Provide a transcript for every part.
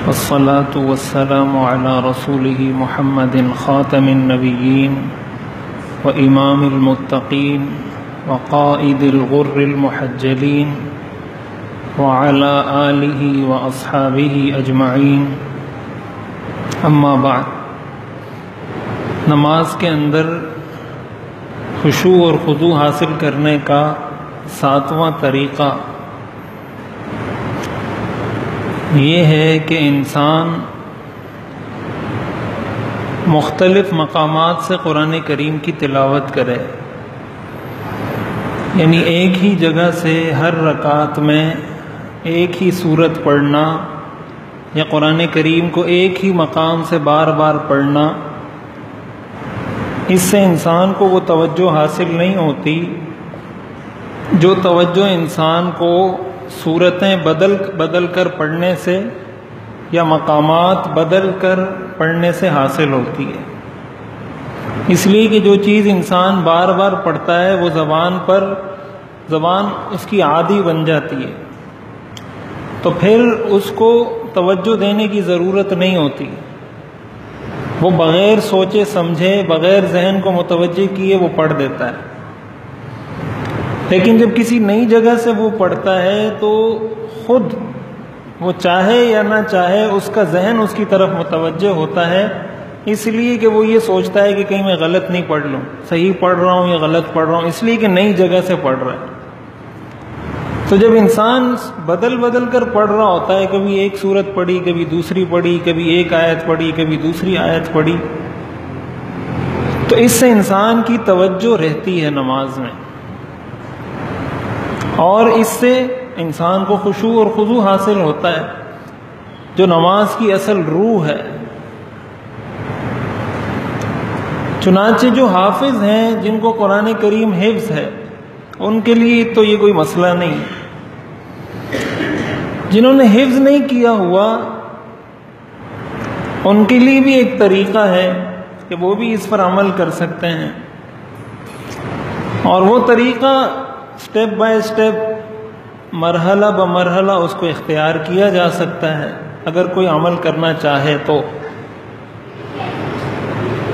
والصلاة والسلام على رسوله محمد خاتم النبيين وإمام المتقين وقائد الغر المحجلين وعلى آله وأصحابه أجمعين اما بعد۔ نماز کے اندر خشوع اور خضوع حاصل کرنے کا 7واں طریقہ یہ ہے کہ انسان مختلف مقامات سے قرآن کریم کی تلاوت کرے، یعنی ایک ہی جگہ سے ہر رکعت میں ایک ہی سورت پڑھنا یا قرآن کریم کو ایک ہی مقام سے بار بار پڑھنا، اس سے انسان کو وہ توجہ حاصل نہیں ہوتی جو توجہ انسان کو صورتیں بدل کر پڑھنے سے یا مقامات بدل کر پڑھنے سے حاصل ہوتی ہے۔ اس لیے کہ جو چیز انسان بار بار پڑھتا ہے وہ زبان اس کی عادی بن جاتی ہے، تو پھر اس کو توجہ دینے کی ضرورت نہیں ہوتی، وہ بغیر سوچے سمجھے، بغیر ذہن کو متوجہ کیے وہ پڑھ دیتا ہے۔ لیکن جب کسی نئی جگہ سے وہ پڑھتا ہے تو خود وہ چاہے یا نہ چاہے اس کا ذہن اس کی طرف متوجہ ہوتا ہے، اس لیے کہ وہ یہ سوچتا ہے کہ کہیں میں غلط نہیں پڑھ لوں، صحیح پڑھ رہا ہوں یا غلط پڑھ رہا ہوں، اس لیے کہ نئی جگہ سے پڑھ رہا ہے۔ تو جب انسان بدل کر پڑھ رہا ہوتا ہے، کبھی ایک سورت پڑھی، کبھی دوسری پڑھی، کبھی ایک آیت پڑھی، کبھی دوسری آیت پڑھی، تو اس سے انسان کی توجہ رہتی ہے نماز میں، اور اس سے انسان کو خشوع اور خضوع حاصل ہوتا ہے جو نماز کی اصل روح ہے۔ چنانچہ جو حافظ ہیں، جن کو قرآن کریم حفظ ہے، ان کے لیے تو یہ کوئی مسئلہ نہیں۔ جنہوں نے حفظ نہیں کیا ہوا ان کے لیے بھی ایک طریقہ ہے کہ وہ بھی اس پر عمل کر سکتے ہیں، اور وہ طریقہ سٹیپ بائی سٹیپ، مرحلہ بمرحلہ اس کو اختیار کیا جا سکتا ہے اگر کوئی عمل کرنا چاہے تو۔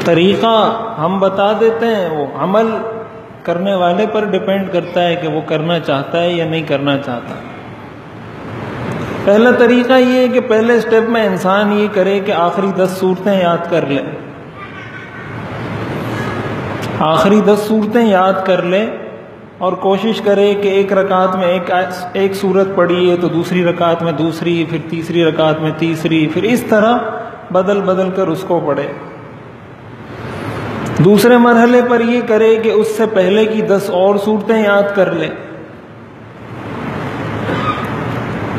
طریقہ ہم بتا دیتے ہیں، وہ عمل کرنے والے پر ڈیپینڈ کرتا ہے کہ وہ کرنا چاہتا ہے یا نہیں کرنا چاہتا۔ پہلا طریقہ یہ ہے کہ پہلے سٹیپ میں انسان یہ کرے کہ آخری 10 صورتیں یاد کر لے، آخری 10 صورتیں یاد کر لے، اور کوشش کرے کہ ایک رکعت میں ایک سورت پڑھی ہے تو دوسری رکعت میں دوسری، پھر تیسری رکعت میں تیسری، پھر اس طرح بدل کر اس کو پڑھے۔ دوسرے مرحلے پر یہ کرے کہ اس سے پہلے کی 10 اور صورتیں یاد کر لے،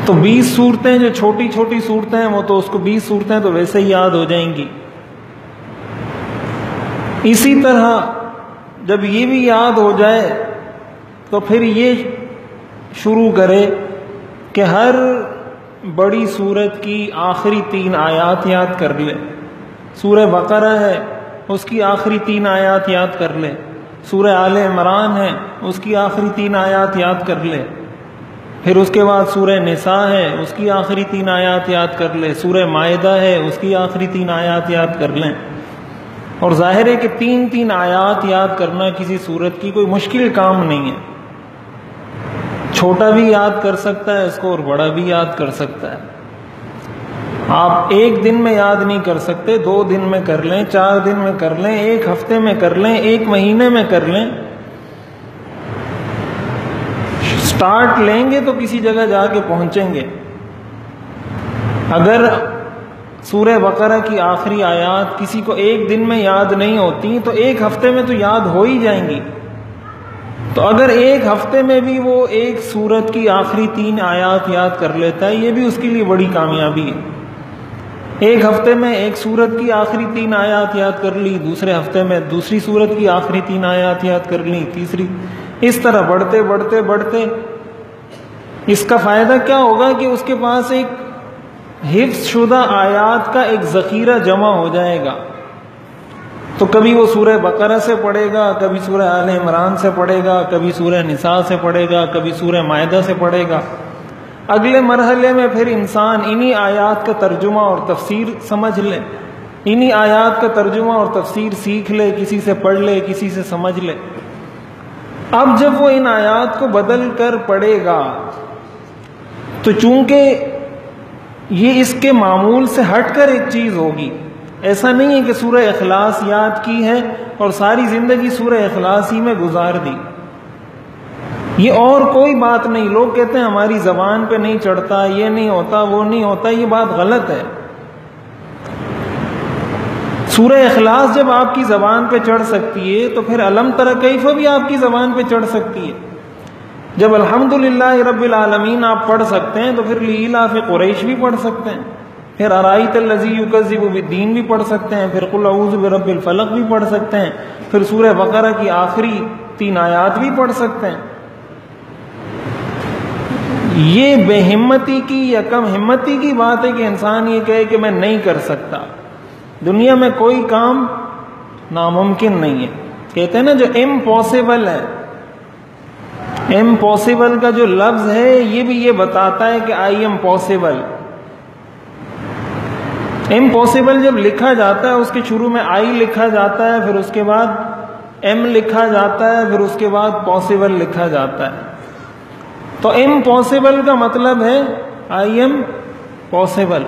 تو 20 صورتیں جو چھوٹی چھوٹی صورتیں ہیں وہ تو اس کو 20 صورتیں تو ویسے ہی یاد ہو جائیں گی۔ اسی طرح جب یہ بھی یاد ہو جائے تو پھر یہ شروع کرے کہ ہر بڑی سورت کی آخری 3 آیات یاد کر لے۔ سورہ بقرہ ہے، اس کی آخری 3 آیات یاد کر لے۔ سورہ آل عمران ہے، اس کی آخری 3 آیات یاد کر لے۔ پھر اس کے بعد سورہ نساء ہے، اس کی آخری 3 آیات یاد کر لے۔ سورہ مائدہ ہے، اس کی آخری 3 آیات یاد کر لیں۔ اور ظاہر ہے کہ 3 آیات یاد کرنا کسی سورت کی کوئی مشکل کام نہیں ہے، چھوٹا بھی یاد کر سکتا ہے اس کو اور بڑا بھی یاد کر سکتا ہے۔ آپ ایک دن میں یاد نہیں کر سکتے، 2 دن میں کر لیں، 4 دن میں کر لیں، 1 ہفتے میں کر لیں، 1 مہینے میں کر لیں۔ سٹارٹ لیں گے تو کسی جگہ جا کے پہنچیں گے۔ اگر سورہ بقرہ کی آخری آیات کسی کو 1 دن میں یاد نہیں ہوتی تو 1 ہفتے میں تو یاد ہو ہی جائیں گی۔ تو اگر 1 ہفتے میں بھی وہ ایک سورت کی آخری 3 آیات یاد کر لیتا ہے، یہ بھی اس کے لیے بڑی کامیابی ہے۔ 1 ہفتے میں ایک سورت کی آخری 3 آیات یاد کر لی، دوسرے ہفتے میں دوسری سورت کی آخری 3 آیات یاد کر لی، تیسری، اس طرح بڑھتے اس کا فائدہ کیا ہوگا کہ اس کے پاس ایک حفظ شدہ آیات کا ایک ذخیرہ جمع ہو جائے گا۔ تو کبھی وہ سورہ بقرہ سے پڑھے گا، کبھی سورہ آل عمران سے پڑھے گا، کبھی سورہ نساء سے پڑھے گا، کبھی سورہ مائدہ سے پڑھے گا، اگلے مرحلے میں پھر انسان انہی آیات کا ترجمہ اور تفسیر سمجھ لے، انہی آیات کا ترجمہ اور تفسیر سیکھ لے، کسی سے پڑھ لے، کسی سے سمجھ لے۔ اب جب وہ ان آیات کو بدل کر پڑھے گا تو چونکہ یہ اس کے معمول سے ہٹ کر ایک چیز ہوگی، ایسا نہیں ہے کہ سورہ اخلاص یاد کی ہے اور ساری زندگی سورہ اخلاص ہی میں گزار دی، یہ اور کوئی بات نہیں۔ لوگ کہتے ہیں ہماری زبان پہ نہیں چڑھتا، یہ نہیں ہوتا، وہ نہیں ہوتا، یہ بات غلط ہے۔ سورہ اخلاص جب آپ کی زبان پہ چڑھ سکتی ہے تو پھر الم تر کیف بھی آپ کی زبان پہ چڑھ سکتی ہے۔ جب الحمدللہ رب العالمین آپ پڑھ سکتے ہیں تو پھر لإلاف قریش بھی پڑھ سکتے ہیں، پھر ارائیت الذی یکذب بالدین بھی پڑھ سکتے ہیں، پھر قل اعوذ برب الفلق بھی پڑھ سکتے ہیں، پھر سورہ بقرہ کی آخری 3 آیات بھی پڑھ سکتے ہیں۔ یہ بے ہمتی کی یا کم ہمتی کی بات ہے کہ انسان یہ کہے کہ میں نہیں کر سکتا۔ دنیا میں کوئی کام ناممکن نہیں ہے۔ کہتے ہیں نا جو امپاسبل ہے، امپاسبل کا جو لفظ ہے یہ بھی یہ بتاتا ہے کہ آئی ایم پاسبل۔ امپاسبل جب لکھا جاتا ہے اس کے شروع میں آئی لکھا جاتا ہے، پھر اس کے بعد ایم لکھا جاتا ہے، پھر اس کے بعد پاسبل لکھا جاتا ہے۔ تو امپاسبل کا مطلب ہے آئی ایم پاسبل۔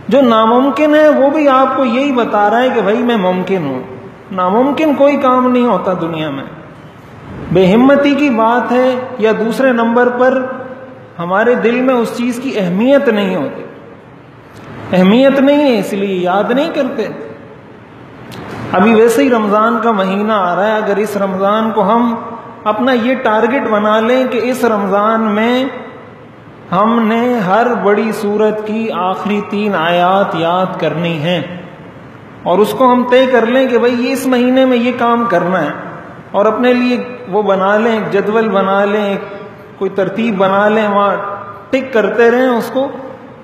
جو ناممکن ہے وہ بھی آپ کو یہی بتا رہا ہے کہ بھائی میں ممکن ہوں۔ ناممکن کوئی کام نہیں ہوتا دنیا میں۔ بے ہمتی کی بات ہے یا دوسرے نمبر پر ہمارے دل میں اس چیز کی اہمیت نہیں ہوتی، اہمیت نہیں ہے اس لیے یاد نہیں کرتے۔ ابھی ویسے ہی رمضان کا مہینہ آ رہا ہے، اگر اس رمضان کو ہم اپنا یہ ٹارگٹ بنا لیں کہ اس رمضان میں ہم نے ہر بڑی سورت کی آخری 3 آیات یاد کرنی ہیں، اور اس کو ہم طے کر لیں کہ بھئی یہ اس مہینے میں یہ کام کرنا ہے، اور اپنے لیے وہ بنا لیں، ایک جدول بنا لیں، کوئی ترتیب بنا لیں، وہاں ٹک کرتے رہیں اس کو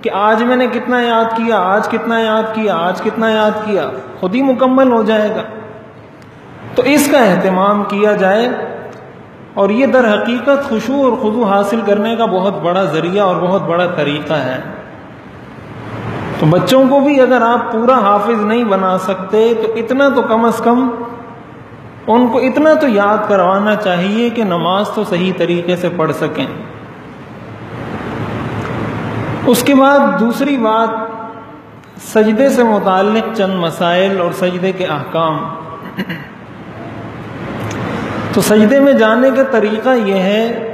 کہ آج میں نے کتنا یاد کیا، آج کتنا یاد کیا، آج کتنا یاد کیا، خود ہی مکمل ہو جائے گا۔ تو اس کا اہتمام کیا جائے، اور یہ در حقیقت خشوع اور خضوع حاصل کرنے کا بہت بڑا ذریعہ اور بہت بڑا طریقہ ہے۔ تو بچوں کو بھی اگر آپ پورا حافظ نہیں بنا سکتے تو اتنا تو کم از کم ان کو اتنا تو یاد کروانا چاہیے کہ نماز تو صحیح طریقے سے پڑھ سکیں۔ اس کے بعد دوسری بات سجدے سے متعلق چند مسائل اور سجدے کے احکام۔ تو سجدے میں جانے کا طریقہ یہ ہے،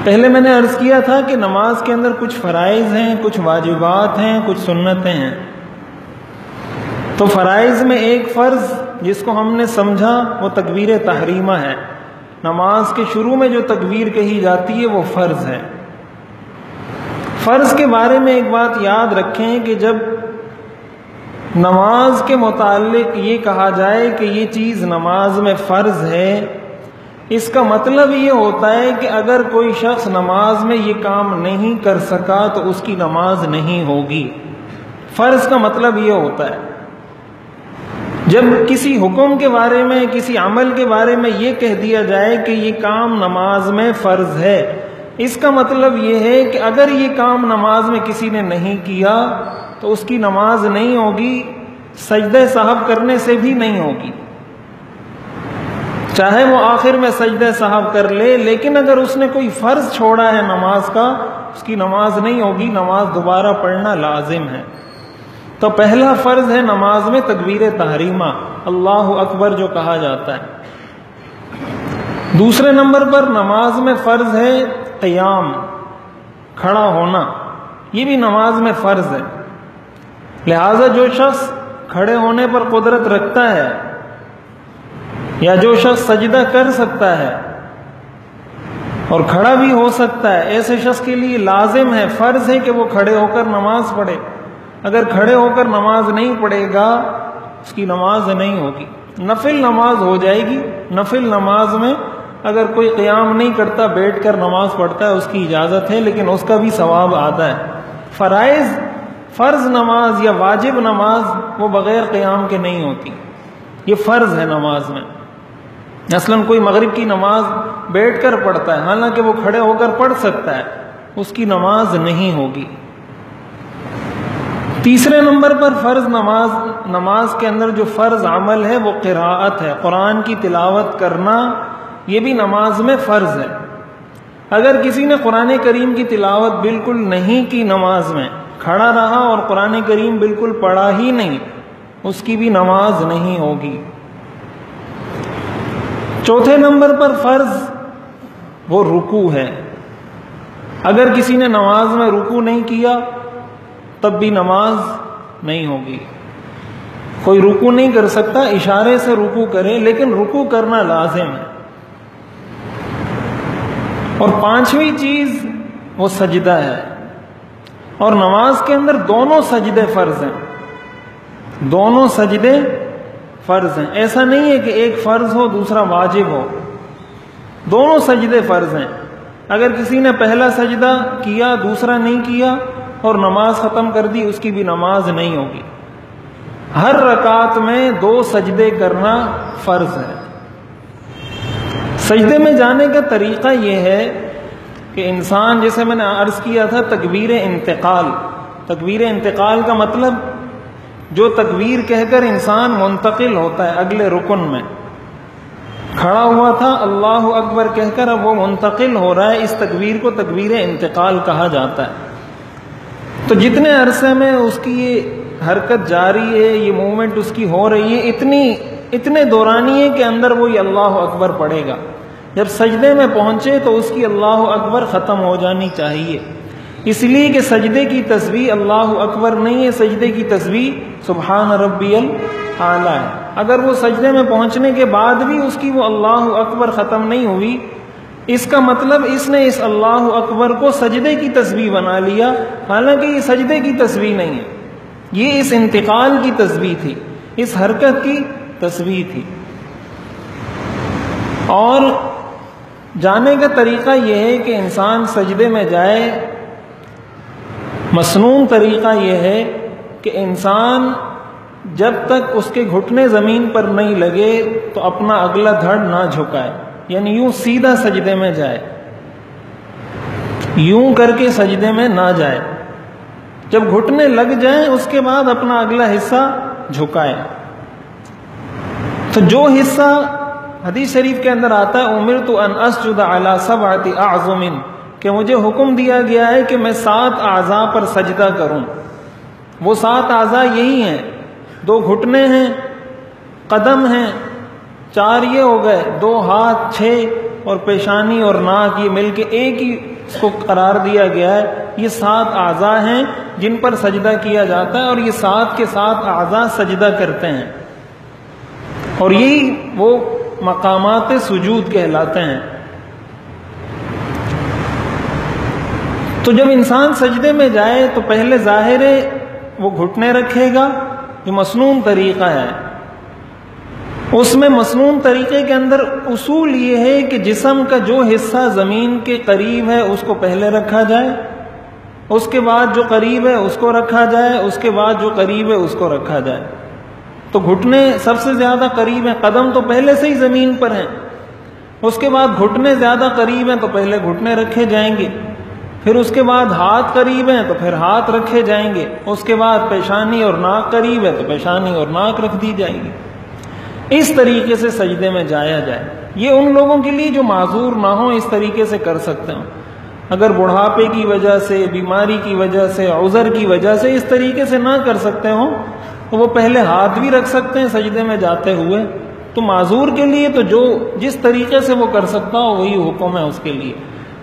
پہلے میں نے عرض کیا تھا کہ نماز کے اندر کچھ فرائض ہیں، کچھ واجبات ہیں، کچھ سنتیں ہیں۔ تو فرائض میں ایک فرض جس کو ہم نے سمجھا وہ تکبیر تحریمہ ہے۔ نماز کے شروع میں جو تکبیر کہی جاتی ہے وہ فرض ہے۔ فرض کے بارے میں ایک بات یاد رکھیں کہ جب نماز کے متعلق یہ کہا جائے کہ یہ چیز نماز میں فرض ہے، اس کا مطلب یہ ہوتا ہے کہ اگر کوئی شخص نماز میں یہ کام نہیں کر سکا تو اس کی نماز نہیں ہوگی۔ فرض کا مطلب یہ ہوتا ہے جب کسی حکم کے بارے میں، کسی عمل کے بارے میں یہ کہہ دیا جائے کہ یہ کام نماز میں فرض ہے، اس کا مطلب یہ ہے کہ اگر یہ کام نماز میں کسی نے نہیں کیا تو اس کی نماز نہیں ہوگی، سجدہ سہو کرنے سے بھی نہیں ہوگی، چاہے وہ آخر میں سجدہ سہو کر لے، لیکن اگر اس نے کوئی فرض چھوڑا ہے نماز کا اس کی نماز نہیں ہوگی، نماز دوبارہ پڑھنا لازم ہے۔ تو پہلا فرض ہے نماز میں تکبیر تحریمہ، اللہ اکبر جو کہا جاتا ہے۔ دوسرے نمبر پر نماز میں فرض ہے قیام، کھڑا ہونا، یہ بھی نماز میں فرض ہے۔ لہذا جو شخص کھڑے ہونے پر قدرت رکھتا ہے یا جو شخص سجدہ کر سکتا ہے اور کھڑا بھی ہو سکتا ہے، ایسے شخص کے لیے لازم ہے، فرض ہے کہ وہ کھڑے ہو کر نماز پڑھے۔ اگر کھڑے ہو کر نماز نہیں پڑھے گا اس کی نماز نہیں ہوگی، نفل نماز ہو جائے گی۔ نفل نماز میں اگر کوئی قیام نہیں کرتا، بیٹھ کر نماز پڑھتا ہے، اس کی اجازت ہے، لیکن اس کا بھی ثواب آتا ہے۔ فرض نماز یا واجب نماز وہ بغیر قیام کے نہیں ہوتی، یہ فرض ہے نماز میں۔ مثلاً کوئی مغرب کی نماز بیٹھ کر پڑھتا ہے، حالانکہ وہ کھڑے ہو کر پڑھ سکتا ہے، اس کی نماز نہیں ہوگی۔ تیسرے نمبر پر فرض نماز کے اندر جو فرض عمل ہے وہ قراءت ہے، قرآن کی تلاوت کرنا، یہ بھی نماز میں فرض ہے۔ اگر کسی نے قرآن کریم کی تلاوت بالکل نہیں کی، نماز میں کھڑا رہا اور قرآن کریم بالکل پڑھا ہی نہیں، اس کی بھی نماز نہیں ہوگی۔ چوتھے نمبر پر فرض وہ رکوع ہے۔ اگر کسی نے نماز میں رکوع نہیں کیا تب بھی نماز نہیں ہوگی۔ کوئی رکوع نہیں کر سکتا، اشارے سے رکوع کرے، لیکن رکوع کرنا لازم ہے۔ اور پانچویں چیز وہ سجدہ ہے، اور نماز کے اندر دونوں سجدے فرض ہیں، دونوں سجدے فرض ہیں۔ ایسا نہیں ہے کہ ایک فرض ہو دوسرا واجب ہو، دونوں سجدے فرض ہیں۔ اگر کسی نے پہلا سجدہ کیا دوسرا نہیں کیا اور نماز ختم کر دی، اس کی بھی نماز نہیں ہوگی۔ ہر رکعت میں 2 سجدے کرنا فرض ہے۔ سجدے میں جانے کا طریقہ یہ ہے کہ انسان، جیسے میں نے عرض کیا تھا، تکبیر انتقال، تکبیر انتقال کا مطلب جو تکبیر کہہ کر انسان منتقل ہوتا ہے اگلے رکن میں، کھڑا ہوا تھا اللہ اکبر کہہ کر، اب وہ منتقل ہو رہا ہے، اس تکبیر کو تکبیر انتقال کہا جاتا ہے۔ تو جتنے عرصے میں اس کی یہ حرکت جاری ہے، یہ موومنٹ اس کی ہو رہی ہے، اتنے دورانیے کے اندر وہ یہ اللہ اکبر پڑھے گا۔ جب سجدے میں پہنچے تو اس کی اللہ اکبر ختم ہو جانی چاہیے، اس لیے کہ سجدے کی تسبیح اللہ اکبر نہیں ہے، سجدے کی تسبیح سبحان ربی الاعلی ہے۔ اگر وہ سجدے میں پہنچنے کے بعد بھی اس کی وہ اللہ اکبر ختم نہیں ہوئی، اس کا مطلب اس نے اس اللہ اکبر کو سجدے کی تسبیح بنا لیا، حالانکہ یہ سجدے کی تسبیح نہیں ہے، یہ اس انتقال کی تسبیح تھی، اس حرکت کی تسبیح تھی۔ اور جانے کا طریقہ یہ ہے کہ انسان سجدے میں جائے، مسنون طریقہ یہ ہے کہ انسان جب تک اس کے گھٹنے زمین پر نہیں لگے تو اپنا اگلا دھڑ نہ جھکائے، یعنی یوں سیدھا سجدے میں جائے، یوں کر کے سجدے میں نہ جائے، جب گھٹنے لگ جائیں اس کے بعد اپنا اگلا حصہ جھکائے۔ تو جو حصہ حدیث شریف کے اندر آتا ہے امرت ان اسجد علی 7 اعظم، کہ مجھے حکم دیا گیا ہے کہ میں 7 اعضاء پر سجدہ کروں، وہ 7 اعضاء یہی ہیں، 2 گھٹنے ہیں، قدم ہیں، 4 یہ ہو گئے، 2 ہاتھ، 6 اور پیشانی اور ناک، یہ مل کے ایک ہی اس کو قرار دیا گیا ہے۔ یہ 7 اعضاء ہیں جن پر سجدہ کیا جاتا ہے، اور یہ 7 کے 7 اعضاء سجدہ کرتے ہیں، اور یہی وہ مقامات سجود کہلاتے ہیں۔ تو جب انسان سجدے میں جائے تو پہلے ظاہر ہے وہ گھٹنے رکھے گا، یہ مسنون طریقہ ہے۔ اس میں مسنون طریقے کے اندر اصول یہ ہے کہ جسم کا جو حصہ زمین کے قریب ہے اس کو پہلے رکھا جائے، اس کے بعد جو قریب ہے اس کو رکھا جائے، اس کے بعد جو قریب ہے اس کو رکھا جائے۔ تو گھٹنے سب سے زیادہ قریب ہیں، قدم تو پہلے سے ہی زمین پر ہیں، اس کے بعد گھٹنے زیادہ قریب ہیں تو پہلے گھٹنے رکھے جائیں گے، پھر اس کے بعد ہاتھ قریب ہیں تو پھر ہاتھ رکھے جائیں گے، اس کے بعد پیشانی اور ناک قریب ہے تو پیشانی اور ناک رکھ دی جائے گی۔ اس طریقے سے سجدے میں جایا جائے۔ یہ ان لوگوں کے لیے جو معذور نہ ہوں اس طریقے سے کر سکتے ہوں، اگر بڑھاپے کی وجہ سے، بیماری کی وجہ سے، عذر کی وجہ سے اس طریقے سے نہ کر سکتے ہوں تو وہ پہلے ہاتھ بھی رکھ سکتے ہیں سجدے میں جاتے ہوئے۔ تو معذور کے لیے تو جو جس طریقے سے وہ کر سکتا ہو وہی حکم ہے اس کے لیے،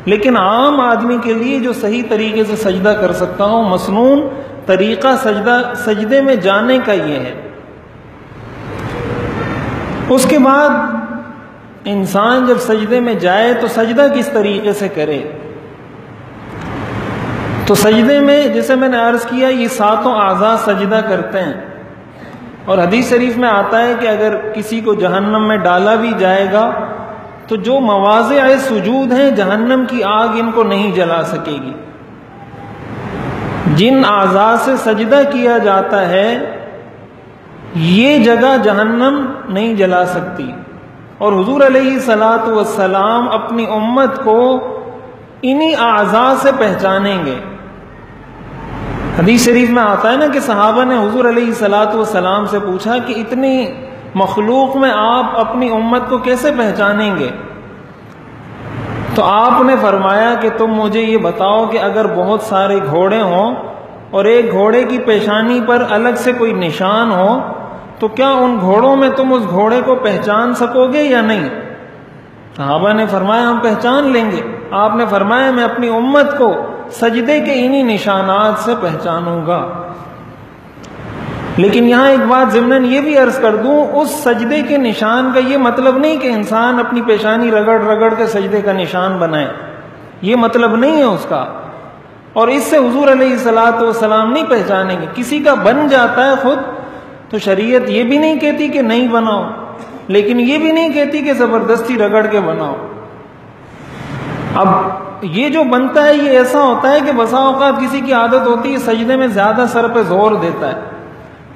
لیکن عام آدمی کے لیے جو صحیح طریقے سے سجدہ کر سکتا ہو، مسنون طریقہ سجدے میں جانے کا یہ ہے۔ اس کے بعد انسان جب سجدے میں جائے تو سجدہ کس طریقے سے کرے؟ تو سجدے میں جیسے میں نے عرض کیا یہ 7 اعضاء سجدہ کرتے ہیں، اور حدیث شریف میں آتا ہے کہ اگر کسی کو جہنم میں ڈالا بھی جائے گا تو جو مواضع سجود ہیں جہنم کی آگ ان کو نہیں جلا سکے گی۔ جن اعضاء سے سجدہ کیا جاتا ہے یہ جگہ جہنم نہیں جلا سکتی، اور حضور علیہ الصلاۃ والسلام اپنی امت کو انہی اعضاء سے پہچانیں گے۔ حدیث شریف میں آتا ہے نا کہ صحابہ نے حضور علیہ الصلاۃ والسلام سے پوچھا کہ اتنی مخلوق میں آپ اپنی امت کو کیسے پہچانیں گے؟ تو آپ نے فرمایا کہ تم مجھے یہ بتاؤ کہ اگر بہت سارے گھوڑے ہوں اور ایک گھوڑے کی پیشانی پر الگ سے کوئی نشان ہو تو کیا ان گھوڑوں میں تم اس گھوڑے کو پہچان سکو گے یا نہیں؟ صحابہ نے فرمایا ہم پہچان لیں گے۔ آپ نے فرمایا میں اپنی امت کو سجدے کے انہی نشانات سے پہچانوں گا۔ لیکن یہاں ایک بات ضمناً یہ بھی عرض کر دوں، اس سجدے کے نشان کا یہ مطلب نہیں کہ انسان اپنی پیشانی رگڑ رگڑ کے سجدے کا نشان بنائے، یہ مطلب نہیں ہے اس کا، اور اس سے حضور علیہ الصلاۃ والسلام نہیں پہچانیں گے۔ کسی کا بن جاتا ہے خود تو شریعت یہ بھی نہیں کہتی کہ نہیں بناؤ، لیکن یہ بھی نہیں کہتی کہ زبردستی رگڑ کے بناؤ۔ اب یہ جو بنتا ہے یہ ایسا ہوتا ہے کہ بسا اوقات کسی کی عادت ہوتی ہے سجدے میں زیادہ سر پہ زور دیتا ہے،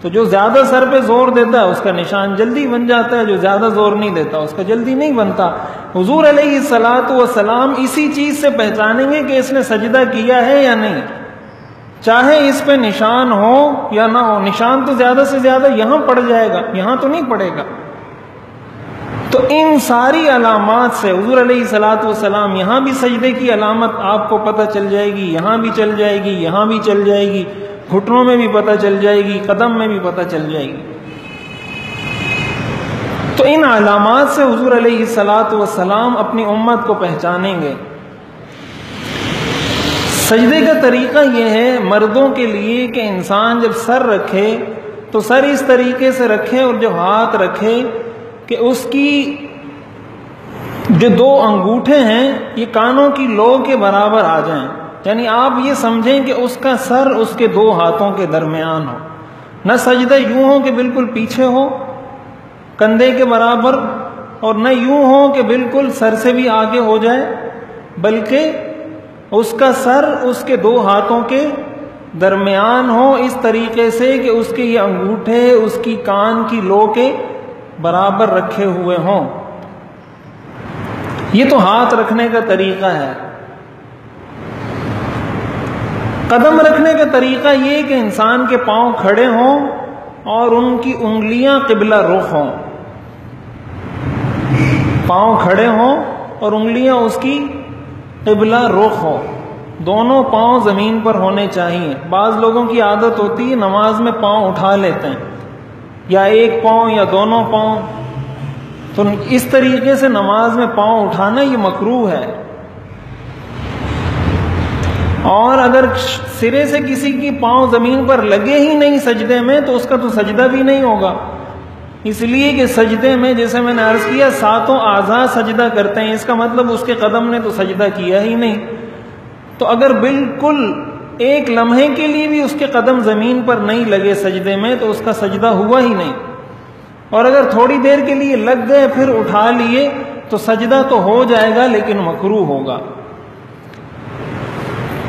تو جو زیادہ سر پہ زور دیتا ہے اس کا نشان جلدی بن جاتا ہے، جو زیادہ زور نہیں دیتا اس کا جلدی نہیں بنتا۔ حضور علیہ الصلاۃ والسلام اسی چیز سے پہچانیں گے کہ اس نے سجدہ کیا ہے یا نہیں، چاہے اس پہ نشان ہو یا نہ ہو۔ نشان تو زیادہ سے زیادہ یہاں پڑ جائے گا، یہاں تو نہیں پڑے گا۔ تو ان ساری علامات سے حضور علیہ الصلاۃ والسلام یہاں بھی سجدے کی علامت آپ کو پتہ چل جائے گی، یہاں بھی چل جائے گی، یہاں بھی چل جائے گی، گھٹنوں میں بھی پتہ چل جائے گی، قدم میں بھی پتہ چل جائے گی۔ تو ان علامات سے حضور علیہ الصلاۃ والسلام اپنی امت کو پہچانیں گے۔ سجدے کا طریقہ یہ ہے مردوں کے لیے کہ انسان جب سر رکھے تو سر اس طریقے سے رکھے اور جو ہاتھ رکھے کہ اس کی جو دو انگوٹھے ہیں یہ کانوں کی لو کے برابر آ جائیں، یعنی آپ یہ سمجھیں کہ اس کا سر اس کے دو ہاتھوں کے درمیان ہو، نہ سجدہ یوں ہو کہ بالکل پیچھے ہو کندھے کے برابر، اور نہ یوں ہو کہ بالکل سر سے بھی آگے ہو جائے، بلکہ اس کا سر اس کے دو ہاتھوں کے درمیان ہو، اس طریقے سے کہ اس کے یہ انگوٹھے اس کی کان کی لو کے برابر رکھے ہوئے ہوں۔ یہ تو ہاتھ رکھنے کا طریقہ ہے۔ قدم رکھنے کا طریقہ یہ کہ انسان کے پاؤں کھڑے ہوں اور ان کی انگلیاں قبلہ رخ ہوں، پاؤں کھڑے ہوں اور انگلیاں اس کی قبلہ رخ ہو، دونوں پاؤں زمین پر ہونے چاہیے۔ بعض لوگوں کی عادت ہوتی ہے نماز میں پاؤں اٹھا لیتے ہیں، یا ایک پاؤں یا دونوں پاؤں، تو اس طریقے سے نماز میں پاؤں اٹھانا یہ مکروہ ہے۔ اور اگر سرے سے کسی کی پاؤں زمین پر لگے ہی نہیں سجدے میں تو اس کا تو سجدہ بھی نہیں ہوگا، اس لیے کہ سجدے میں جیسے میں نے عرض کیا 7 اعضاء سجدہ کرتے ہیں، اس کا مطلب اس کے قدم نے تو سجدہ کیا ہی نہیں۔ تو اگر بالکل ایک لمحے کے لیے بھی اس کے قدم زمین پر نہیں لگے سجدے میں تو اس کا سجدہ ہوا ہی نہیں، اور اگر تھوڑی دیر کے لیے لگ گئے پھر اٹھا لیے تو سجدہ تو ہو جائے گا لیکن مکروہ ہوگا۔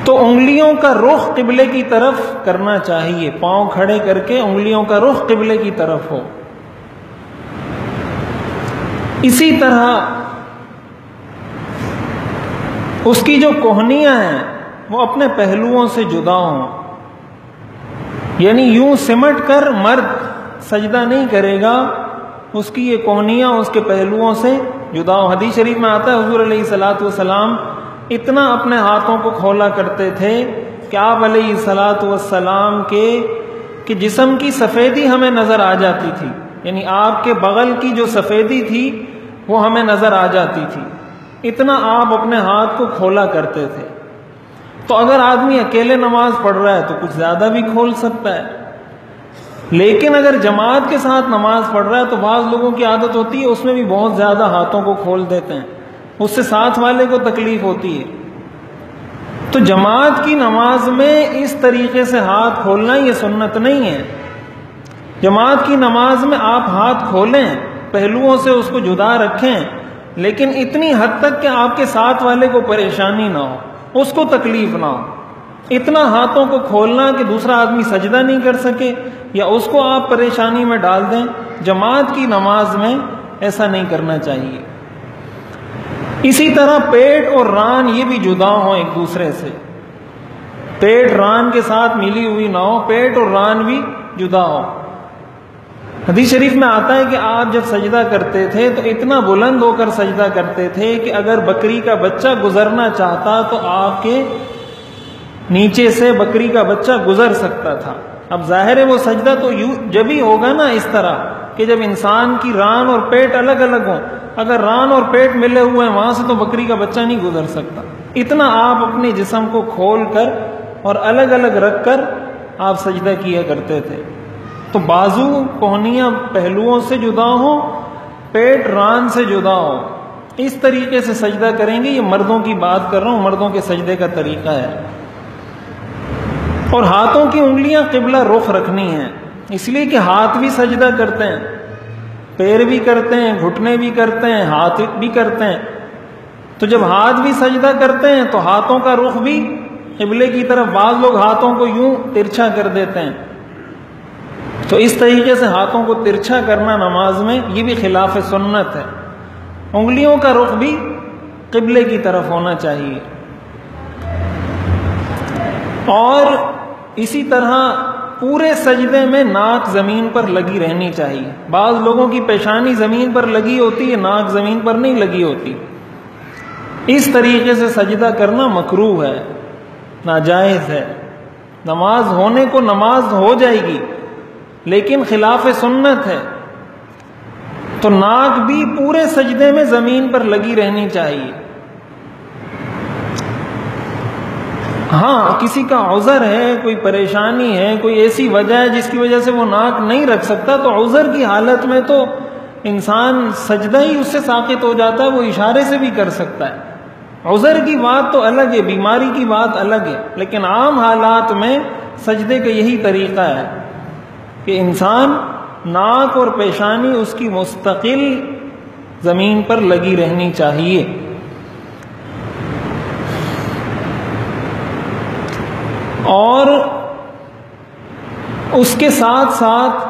تو انگلیوں کا رخ قبلے کی طرف کرنا چاہیے، پاؤں کھڑے کر کے انگلیوں کا رخ قبلے کی طرف ہو۔ اسی طرح اس کی جو کوہنیاں ہیں وہ اپنے پہلوؤں سے جدا ہوں، یعنی یوں سمٹ کر مرد سجدہ نہیں کرے گا، اس کی یہ کوہنیاں اس کے پہلوؤں سے جدا ہوں۔ حدیث شریف میں آتا ہے حضور علیہ الصلاۃ والسلام اتنا اپنے ہاتھوں کو کھولا کرتے تھے کہ آپ علیہ الصلاۃ والسلام کے جسم کی سفیدی ہمیں نظر آ جاتی تھی، یعنی آپ کے بغل کی جو سفیدی تھی وہ ہمیں نظر آ جاتی تھی، اتنا آپ اپنے ہاتھ کو کھولا کرتے تھے۔ تو اگر آدمی اکیلے نماز پڑھ رہا ہے تو کچھ زیادہ بھی کھول سکتا ہے، لیکن اگر جماعت کے ساتھ نماز پڑھ رہا ہے تو بعض لوگوں کی عادت ہوتی ہے اس میں بھی بہت زیادہ ہاتھوں کو کھول دیتے ہیں، اس سے ساتھ والے کو تکلیف ہوتی ہے۔ تو جماعت کی نماز میں اس طریقے سے ہاتھ کھولنا یہ سنت نہیں ہے۔ جماعت کی نماز میں آپ ہاتھ کھولیں، پہلوؤں سے اس کو جدا رکھیں، لیکن اتنی حد تک کہ آپ کے ساتھ والے کو پریشانی نہ ہو، اس کو تکلیف نہ ہو۔ اتنا ہاتھوں کو کھولنا کہ دوسرا آدمی سجدہ نہیں کر سکے یا اس کو آپ پریشانی میں ڈال دیں۔ جماعت کی نماز میں ایسا نہیں کرنا چاہیے۔ اسی طرح پیٹ اور ران یہ بھی جدا ہوں ایک دوسرے سے، پیٹ ران کے ساتھ ملی ہوئی نہ ہو، پیٹ اور ران بھی جدا ہو۔ حدیث شریف میں آتا ہے کہ آپ جب سجدہ کرتے تھے تو اتنا بلند ہو کر سجدہ کرتے تھے کہ اگر بکری کا بچہ گزرنا چاہتا تو آپ کے نیچے سے بکری کا بچہ گزر سکتا تھا۔ اب ظاہر ہے وہ سجدہ تو جب ہی ہوگا نا اس طرح کہ جب انسان کی ران اور پیٹ الگ الگ ہوں۔ اگر ران اور پیٹ ملے ہوئے ہیں وہاں سے تو بکری کا بچہ نہیں گزر سکتا۔ اتنا آپ اپنے جسم کو کھول کر اور الگ الگ رکھ کر آپ سجدہ کیا کرتے تھے۔ تو بازو کوہنیاں پہلوؤں سے جدا ہوں، پیٹ ران سے جدا ہو، اس طریقے سے سجدہ کریں گے۔ یہ مردوں کی بات کر رہا ہوں، مردوں کے سجدے کا طریقہ ہے۔ اور ہاتھوں کی انگلیاں قبلہ رخ رکھنی ہیں، اس لیے کہ ہاتھ بھی سجدہ کرتے ہیں، پیر بھی کرتے ہیں، گھٹنے بھی کرتے ہیں، ہاتھ بھی کرتے ہیں۔ تو جب ہاتھ بھی سجدہ کرتے ہیں تو ہاتھوں کا رخ بھی قبلے کی طرف، بعض لوگ ہاتھوں کو یوں ترچھا کر دیتے ہیں، تو اس طریقے سے ہاتھوں کو ترچھا کرنا نماز میں یہ بھی خلاف سنت ہے۔ انگلیوں کا رخ بھی قبلے کی طرف ہونا چاہیے۔ اور اسی طرح پورے سجدے میں ناک زمین پر لگی رہنی چاہیے۔ بعض لوگوں کی پیشانی زمین پر لگی ہوتی ہے، ناک زمین پر نہیں لگی ہوتی۔ اس طریقے سے سجدہ کرنا مکروہ ہے، ناجائز ہے۔ نماز ہونے کو نماز ہو جائے گی لیکن خلاف سنت ہے، تو ناک بھی پورے سجدے میں زمین پر لگی رہنی چاہیے۔ ہاں کسی کا عذر ہے، کوئی پریشانی ہے، کوئی ایسی وجہ ہے جس کی وجہ سے وہ ناک نہیں رکھ سکتا، تو عذر کی حالت میں تو انسان سجدہ ہی اس سے ساقط ہو جاتا ہے، وہ اشارے سے بھی کر سکتا ہے۔ عذر کی بات تو الگ ہے، بیماری کی بات الگ ہے، لیکن عام حالات میں سجدے کا یہی طریقہ ہے کہ انسان ناک اور پیشانی اس کی مستقل زمین پر لگی رہنی چاہیے۔ اور اس کے ساتھ ساتھ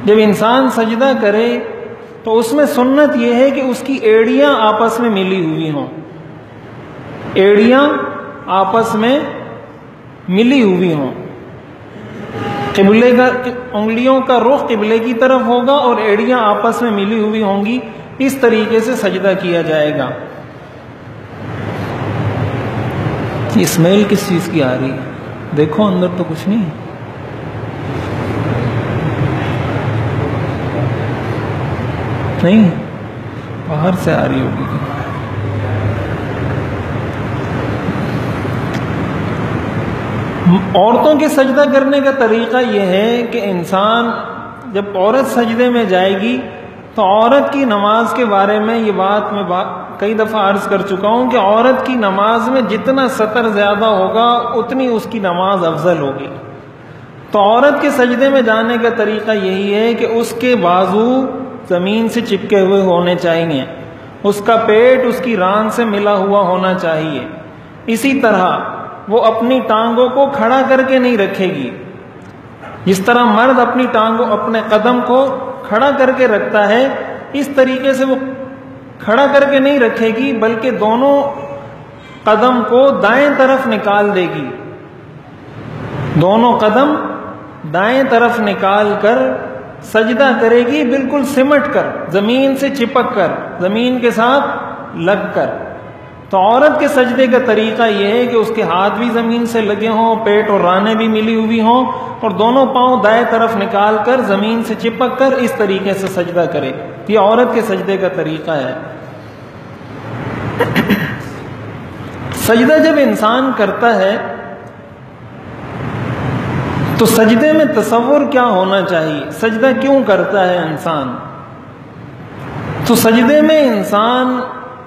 جب انسان سجدہ کرے تو اس میں سنت یہ ہے کہ اس کی ایڑیاں آپس میں ملی ہوئی ہوں، ایڑیاں آپس میں ملی ہوئی ہوں، قبلے کا انگلیوں کا رخ قبلے کی طرف ہوگا اور ایڑیاں آپس میں ملی ہوئی ہوں گی، اس طریقے سے سجدہ کیا جائے گا۔ یہ اسمیل کس چیز کی آ رہی ہے؟ دیکھو اندر تو کچھ نہیں ہے۔ نہیں، باہر سے آ رہی ہوگی۔ عورتوں کے سجدہ کرنے کا طریقہ یہ ہے کہ انسان جب عورت سجدے میں جائے گی تو عورت کی نماز کے بارے میں یہ بات میں کئی دفعہ عرض کر چکا ہوں کہ عورت کی نماز میں جتنا سطر زیادہ ہوگا اتنی اس کی نماز افضل ہوگی۔ تو عورت کے سجدے میں جانے کا طریقہ یہی ہے کہ اس کے بازو زمین سے چپکے ہوئے ہونے چاہیے، اس کا پیٹ اس کی ران سے ملا ہوا ہونا چاہیے۔ اسی طرح وہ اپنی ٹانگوں کو کھڑا کر کے نہیں رکھے گی، جس طرح مرد اپنی ٹانگوں اپنے قدم کو کھڑا کر کے رکھتا ہے، اس طریقے سے وہ کھڑا کر کے نہیں رکھے گی، بلکہ دونوں قدم کو دائیں طرف نکال دے گی، دونوں قدم دائیں طرف نکال کر سجدہ کرے گی، بالکل سمٹ کر، زمین سے چپک کر، زمین کے ساتھ لگ کر۔ تو عورت کے سجدے کا طریقہ یہ ہے کہ اس کے ہاتھ بھی زمین سے لگے ہوں، پیٹ اور رانیں بھی ملی ہوئی ہوں، اور دونوں پاؤں دائیں طرف نکال کر زمین سے چپک کر اس طریقے سے سجدہ کرے۔ یہ عورت کے سجدے کا طریقہ ہے۔ سجدہ جب انسان کرتا ہے تو سجدے میں تصور کیا ہونا چاہیے؟ سجدہ کیوں کرتا ہے انسان؟ تو سجدے میں انسان،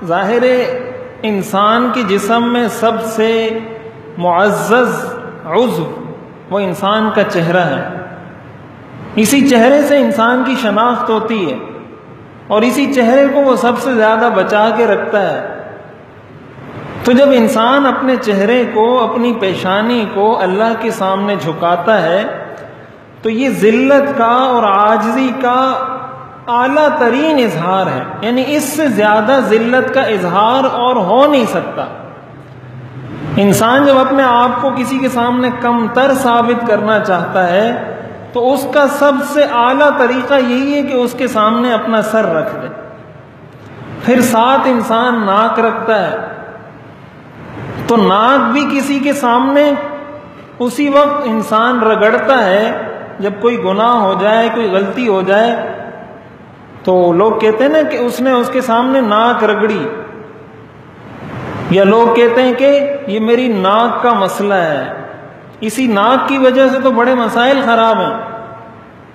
ظاہر انسان کے جسم میں سب سے معزز عضو وہ انسان کا چہرہ ہے۔ اسی چہرے سے انسان کی شناخت ہوتی ہے، اور اسی چہرے کو وہ سب سے زیادہ بچا کے رکھتا ہے۔ تو جب انسان اپنے چہرے کو، اپنی پیشانی کو اللہ کے سامنے جھکاتا ہے تو یہ ذلت کا اور عاجزی کا اعلیٰ ترین اظہار ہے، یعنی اس سے زیادہ ذلت کا اظہار اور ہو نہیں سکتا۔ انسان جب اپنے آپ کو کسی کے سامنے کم تر ثابت کرنا چاہتا ہے تو اس کا سب سے اعلیٰ طریقہ یہی ہے کہ اس کے سامنے اپنا سر رکھ دے۔ پھر ساتھ انسان ناک رکھتا ہے تو ناک بھی کسی کے سامنے اسی وقت انسان رگڑتا ہے جب کوئی گناہ ہو جائے، کوئی غلطی ہو جائے، تو لوگ کہتے ہیں نا کہ اس نے اس کے سامنے ناک رگڑی، یا لوگ کہتے ہیں کہ یہ میری ناک کا مسئلہ ہے، اسی ناک کی وجہ سے تو بڑے مسائل خراب ہیں،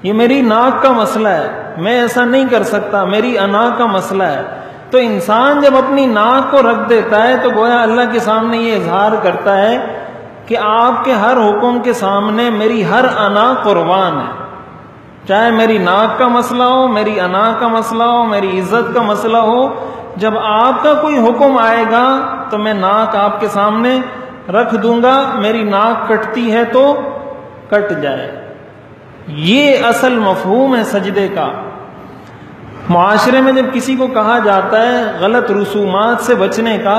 یہ میری ناک کا مسئلہ ہے، میں ایسا نہیں کر سکتا، میری انا کا مسئلہ ہے۔ تو انسان جب اپنی ناک کو رکھ دیتا ہے تو گویا اللہ کے سامنے یہ اظہار کرتا ہے کہ آپ کے ہر حکم کے سامنے میری ہر انا قربان ہے، چاہے میری ناک کا مسئلہ ہو، میری انا کا مسئلہ ہو، میری عزت کا مسئلہ ہو، جب آپ کا کوئی حکم آئے گا تو میں ناک آپ کے سامنے رکھ دوں گا، میری ناک کٹتی ہے تو کٹ جائے۔ یہ اصل مفہوم ہے سجدے کا۔ معاشرے میں جب کسی کو کہا جاتا ہے غلط رسومات سے بچنے کا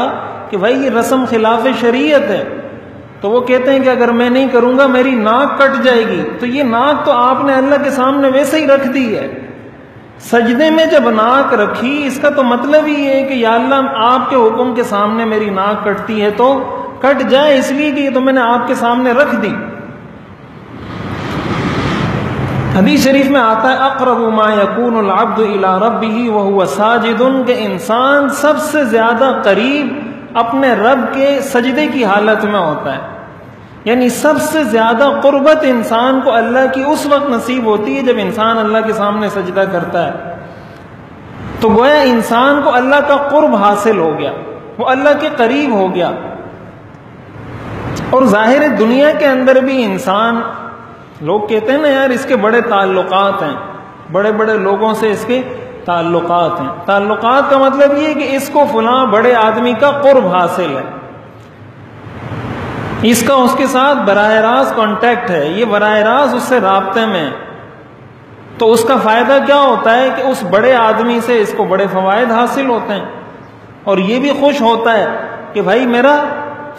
کہ بھائی یہ رسم خلاف شریعت ہے، تو وہ کہتے ہیں کہ اگر میں نہیں کروں گا میری ناک کٹ جائے گی، تو یہ ناک تو آپ نے اللہ کے سامنے ویسے ہی رکھ دی ہے۔ سجدے میں جب ناک رکھی اس کا تو مطلب ہی ہے کہ یا اللہ آپ کے حکم کے سامنے میری ناک کٹتی ہے تو کٹ جائے، اس لیے کہ یہ تو میں نے آپ کے سامنے رکھ دی۔ حدیث شریف میں آتا ہے اقرب ما یکون العبد الی ربہ وہو ساجد، کہ انسان سب سے زیادہ قریب اپنے رب کے سجدے کی حالت میں ہوتا ہے، یعنی سب سے زیادہ قربت انسان کو اللہ کی اس وقت نصیب ہوتی ہے جب انسان اللہ کے سامنے سجدہ کرتا ہے۔ تو گویا انسان کو اللہ کا قرب حاصل ہو گیا، وہ اللہ کے قریب ہو گیا۔ اور ظاہر دنیا کے اندر بھی انسان، لوگ کہتے ہیں نا یار اس کے بڑے تعلقات ہیں، بڑے بڑے لوگوں سے اس کے تعلقات ہیں۔ تعلقات کا مطلب یہ ہے کہ اس کو فلاں بڑے آدمی کا قرب حاصل ہے، اس کا اس کے ساتھ براہ راست کانٹیکٹ ہے، یہ براہ راست اس سے رابطے میں، تو اس کا فائدہ کیا ہوتا ہے کہ اس بڑے آدمی سے اس کو بڑے فوائد حاصل ہوتے ہیں، اور یہ بھی خوش ہوتا ہے کہ بھائی میرا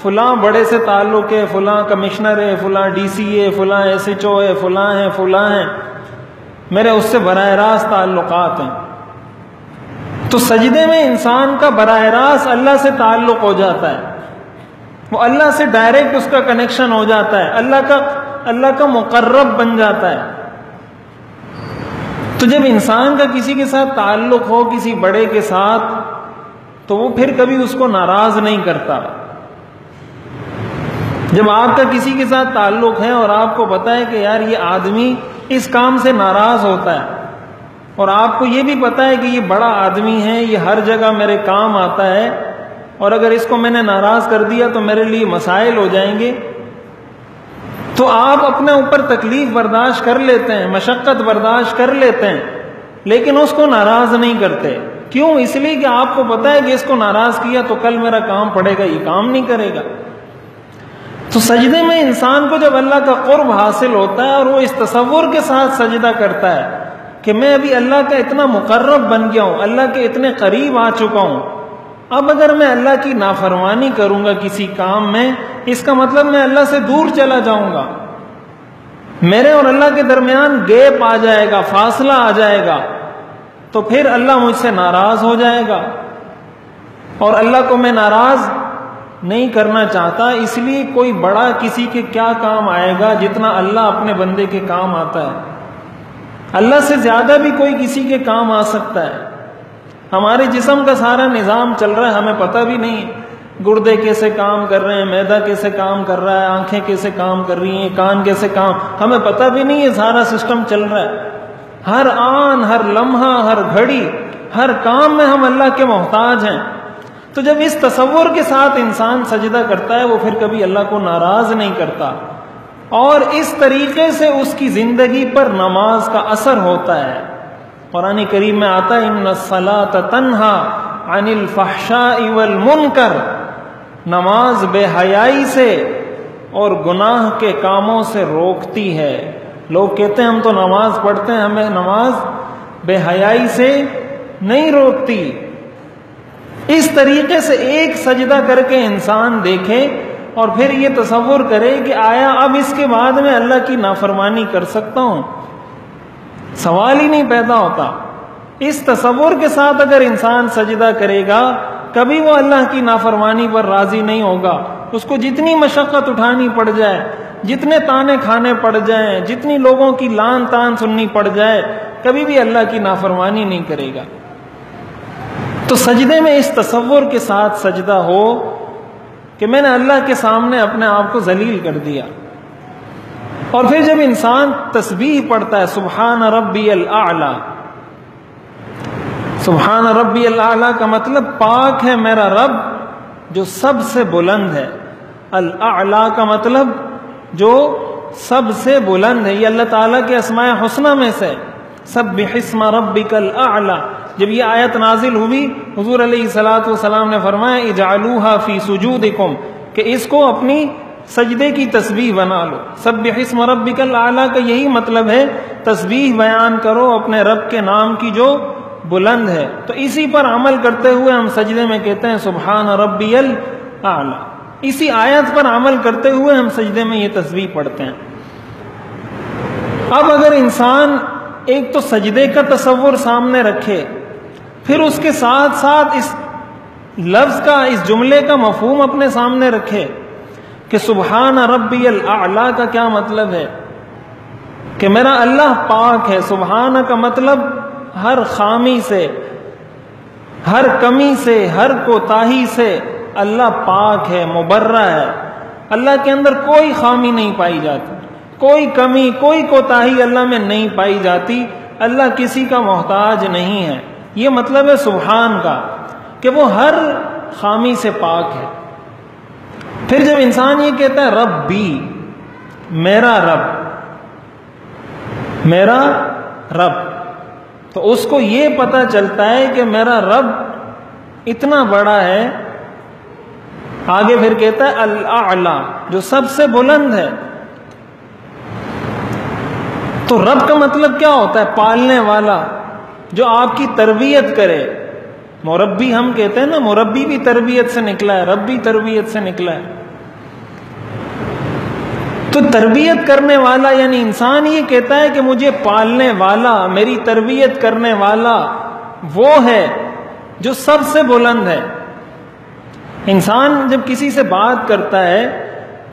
فلاں بڑے سے تعلق ہے، فلاں کمشنر ہے، فلاں ڈی سی ہے، فلاں ایس ایچ او ہے، فلاں ہے، فلاں ہے، میرے اس سے براہ راست تعلقات ہیں۔ تو سجدے میں انسان کا براہ راست اللہ سے تعلق ہو جاتا ہے، وہ اللہ سے ڈائریکٹ اس کا کنیکشن ہو جاتا ہے، اللہ کا مقرب بن جاتا ہے۔ تو جب انسان کا کسی کے ساتھ تعلق ہو، کسی بڑے کے ساتھ، تو وہ پھر کبھی اس کو ناراض نہیں کرتا۔ جب آپ کا کسی کے ساتھ تعلق ہے اور آپ کو پتا ہے کہ یار یہ آدمی اس کام سے ناراض ہوتا ہے، اور آپ کو یہ بھی پتا ہے کہ یہ بڑا آدمی ہے، یہ ہر جگہ میرے کام آتا ہے، اور اگر اس کو میں نے ناراض کر دیا تو میرے لیے مسائل ہو جائیں گے، تو آپ اپنے اوپر تکلیف برداشت کر لیتے ہیں، مشقت برداشت کر لیتے ہیں، لیکن اس کو ناراض نہیں کرتے۔ کیوں؟ اس لیے کہ آپ کو پتا ہے کہ اس کو ناراض کیا تو کل میرا کام پڑے گا، یہ کام نہیں کرے گا۔ تو سجدے میں انسان کو جب اللہ کا قرب حاصل ہوتا ہے اور وہ اس تصور کے ساتھ سجدہ کرتا ہے کہ میں ابھی اللہ کا اتنا مقرب بن گیا ہوں، اللہ کے اتنے قریب آ چکا ہوں، اب اگر میں اللہ کی نافرمانی کروں گا کسی کام میں، اس کا مطلب میں اللہ سے دور چلا جاؤں گا، میرے اور اللہ کے درمیان گیپ آ جائے گا، فاصلہ آ جائے گا، تو پھر اللہ مجھ سے ناراض ہو جائے گا، اور اللہ کو میں ناراض نہیں کرنا چاہتا۔ اس لیے کوئی بڑا کسی کے کیا کام آئے گا جتنا اللہ اپنے بندے کے کام آتا ہے۔ اللہ سے زیادہ بھی کوئی کسی کے کام آ سکتا ہے۔ ہمارے جسم کا سارا نظام چل رہا ہے، ہمیں پتہ بھی نہیں گردے کیسے کام کر رہے ہیں، معدہ کیسے کام کر رہا ہے، آنکھیں کیسے کام کر رہی ہیں، کان کیسے کام، ہمیں پتہ بھی نہیں، یہ سارا سسٹم چل رہا ہے۔ ہر آن، ہر لمحہ، ہر گھڑی، ہر کام میں ہم اللہ کے محتاج ہیں۔ تو جب اس تصور کے ساتھ انسان سجدہ کرتا ہے وہ پھر کبھی اللہ کو ناراض نہیں کرتا، اور اس طریقے سے اس کی زندگی پر نماز کا اثر ہوتا ہے۔ قرآن کریم میں آتا ہے ان الصلاۃ تنہا عن الفحشاء والمنکر، نماز بے حیائی سے اور گناہ کے کاموں سے روکتی ہے۔ لوگ کہتے ہیں ہم تو نماز پڑھتے ہیں، ہمیں نماز بے حیائی سے نہیں روکتی۔ اس طریقے سے ایک سجدہ کر کے انسان دیکھے اور پھر یہ تصور کرے کہ آیا اب اس کے بعد میں اللہ کی نافرمانی کر سکتا ہوں؟ سوال ہی نہیں پیدا ہوتا۔ اس تصور کے ساتھ اگر انسان سجدہ کرے گا کبھی وہ اللہ کی نافرمانی پر راضی نہیں ہوگا، اس کو جتنی مشقت اٹھانی پڑ جائے، جتنے تانے کھانے پڑ جائیں، جتنی لوگوں کی لان تان سننی پڑ جائے، کبھی بھی اللہ کی نافرمانی نہیں کرے گا۔ تو سجدے میں اس تصور کے ساتھ سجدہ ہو کہ میں نے اللہ کے سامنے اپنے آپ کو ذلیل کر دیا۔ اور پھر جب انسان تسبیح پڑھتا ہے سبحان ربی الاعلی، سبحان ربی الاعلی کا مطلب پاک ہے میرا رب جو سب سے بلند ہے، الاعلی کا مطلب جو سب سے بلند ہے۔ یہ اللہ تعالیٰ کے اسماء حسنہ میں سے سبح اسم ربک الاعلی۔ جب یہ آیت نازل ہوئی حضور علیہ الصلوۃ والسلام نے فرمایا اجعلوها فی سجودکم، کہ اس کو اپنی سجدے کی تسبیح بنا لو۔ سبح اسم ربک الاعلی کا یہی مطلب ہے تسبیح بیان کرو اپنے رب کے نام کی جو بلند ہے۔ تو اسی پر عمل کرتے ہوئے ہم سجدے میں کہتے ہیں سبحان ربی الاعلی، اسی آیت پر عمل کرتے ہوئے ہم سجدے میں یہ تسبیح پڑھتے ہیں۔ اب اگر انسان ایک تو سجدے کا تصور سامنے رکھے، پھر اس کے ساتھ ساتھ اس لفظ کا، اس جملے کا مفہوم اپنے سامنے رکھے کہ سبحان ربی الاعلی کا کیا مطلب ہے، کہ میرا اللہ پاک ہے۔ سبحان کا مطلب ہر خامی سے، ہر کمی سے، ہر کوتاہی سے اللہ پاک ہے، مبرہ ہے۔ اللہ کے اندر کوئی خامی نہیں پائی جاتی، کوئی کمی، کوئی کوتاہی اللہ میں نہیں پائی جاتی۔ اللہ کسی کا محتاج نہیں ہے۔ یہ مطلب ہے سبحان کا کہ وہ ہر خامی سے پاک ہے۔ پھر جب انسان یہ کہتا ہے ربی، میرا رب، میرا رب، تو اس کو یہ پتہ چلتا ہے کہ میرا رب اتنا بڑا ہے۔ آگے پھر کہتا ہے الاعلی، جو سب سے بلند ہے۔ تو رب کا مطلب کیا ہوتا ہے؟ پالنے والا، جو آپ کی تربیت کرے۔ مربی ہم کہتے ہیں نا، مربی بھی تربیت سے نکلا ہے، رب بھی تربیت سے نکلا ہے۔ تو تربیت کرنے والا یعنی انسان یہ کہتا ہے کہ مجھے پالنے والا، میری تربیت کرنے والا وہ ہے جو سب سے بلند ہے۔ انسان جب کسی سے بات کرتا ہے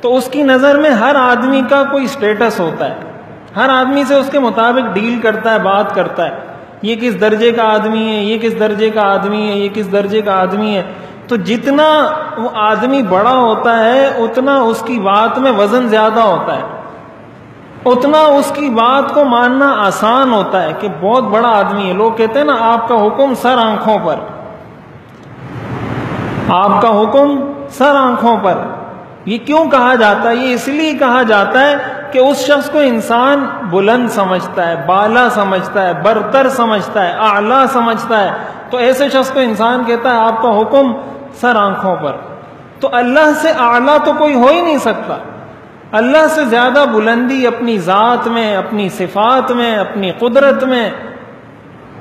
تو اس کی نظر میں ہر آدمی کا کوئی سٹیٹس ہوتا ہے، ہر آدمی سے اس کے مطابق ڈیل کرتا ہے، بات کرتا ہے۔ یہ کس درجے کا آدمی ہے، یہ کس درجے کا آدمی ہے، یہ کس درجے کا آدمی ہے۔ تو جتنا وہ آدمی بڑا ہوتا ہے اتنا اس کی بات میں وزن زیادہ ہوتا ہے، اتنا اس کی بات کو ماننا آسان ہوتا ہے کہ بہت بڑا آدمی ہے۔ لوگ کہتے ہیں نا آپ کا حکم سر آنکھوں پر، آپ کا حکم سر آنکھوں پر۔ یہ کیوں کہا جاتا ہے؟ یہ اس لیے کہا جاتا ہے کہ اس شخص کو انسان بلند سمجھتا ہے، بالا سمجھتا ہے، برتر سمجھتا ہے، اعلیٰ سمجھتا ہے۔ تو ایسے شخص کو انسان کہتا ہے آپ کا حکم سر آنکھوں پر۔ تو اللہ سے اعلیٰ تو کوئی ہو ہی نہیں سکتا۔ اللہ سے زیادہ بلندی اپنی ذات میں، اپنی صفات میں، اپنی قدرت میں۔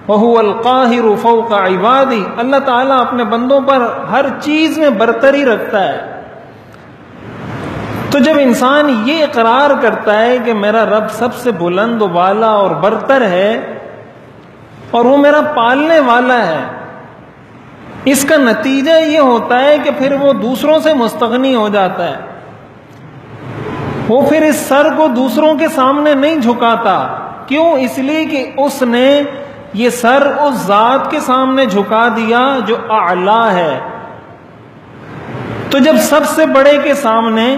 وَهُوَ الْقَاهِرُ فَوْقَ عِبَادِهِ، اللہ تعالیٰ اپنے بندوں پر ہر چیز میں برتری رکھتا ہے۔ تو جب انسان یہ اقرار کرتا ہے کہ میرا رب سب سے بلند و بالا اور برتر ہے اور وہ میرا پالنے والا ہے، اس کا نتیجہ یہ ہوتا ہے کہ پھر وہ دوسروں سے مستغنی ہو جاتا ہے۔ وہ پھر اس سر کو دوسروں کے سامنے نہیں جھکاتا۔ کیوں؟ اس لیے کہ اس نے یہ سر اس ذات کے سامنے جھکا دیا جو اعلیٰ ہے۔ تو جب سب سے بڑے کے سامنے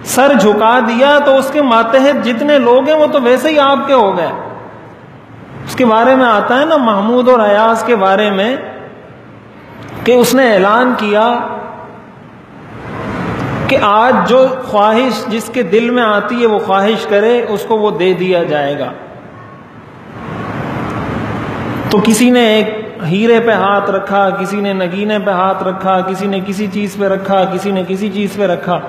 سر جھکا دیا تو اس کے ماتحت جتنے لوگ ہیں وہ تو ویسے ہی آپ کے ہو گئے۔ اس کے بارے میں آتا ہے نا محمود اور ایاز کے بارے میں کہ اس نے اعلان کیا کہ آج جو خواہش جس کے دل میں آتی ہے وہ خواہش کرے، اس کو وہ دے دیا جائے گا۔ تو کسی نے ایک ہیرے پہ ہاتھ رکھا، کسی نے نگینے پہ ہاتھ رکھا، کسی نے کسی چیز پہ رکھا، کسی نے کسی چیز پہ رکھا۔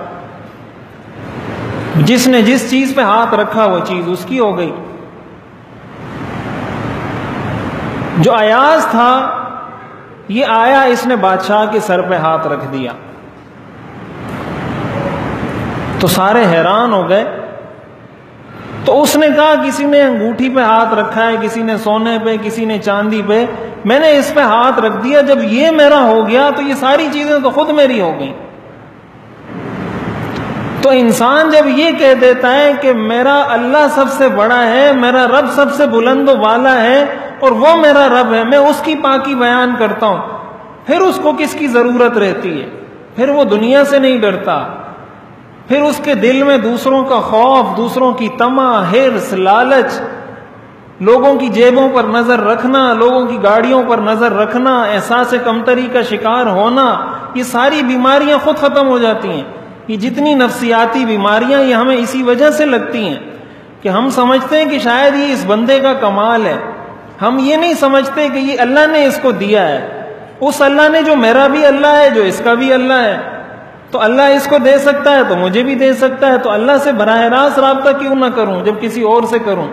جس نے جس چیز پہ ہاتھ رکھا وہ چیز اس کی ہو گئی۔ جو ایاز تھا یہ آیا، اس نے بادشاہ کے سر پہ ہاتھ رکھ دیا تو سارے حیران ہو گئے. تو اس نے کہا کسی نے انگوٹھی پہ ہاتھ رکھا ہے، کسی نے سونے پہ، کسی نے چاندی پہ، میں نے اس پہ ہاتھ رکھ دیا، جب یہ میرا ہو گیا تو یہ ساری چیزیں تو خود میری ہو گئیں. تو انسان جب یہ کہہ دیتا ہے کہ میرا اللہ سب سے بڑا ہے، میرا رب سب سے بلند و بالا ہے اور وہ میرا رب ہے، میں اس کی پاکی بیان کرتا ہوں، پھر اس کو کس کی ضرورت رہتی ہے؟ پھر وہ دنیا سے نہیں ڈرتا، پھر اس کے دل میں دوسروں کا خوف، دوسروں کی طمع، حرص، لالچ، لوگوں کی جیبوں پر نظر رکھنا، لوگوں کی گاڑیوں پر نظر رکھنا، احساس کمتری کا شکار ہونا، یہ ساری بیماریاں خود ختم ہو جاتی ہیں. یہ جتنی نفسیاتی بیماریاں یہ ہمیں اسی وجہ سے لگتی ہیں کہ ہم سمجھتے ہیں کہ شاید یہ اس بندے کا کمال ہے. ہم یہ نہیں سمجھتے کہ یہ اللہ نے اس کو دیا ہے. اس اللہ نے جو میرا بھی اللہ ہے، جو اس کا بھی اللہ ہے، تو اللہ اس کو دے سکتا ہے تو مجھے بھی دے سکتا ہے. تو اللہ سے براہ راست رابطہ کیوں نہ کروں جب کسی اور سے کروں؟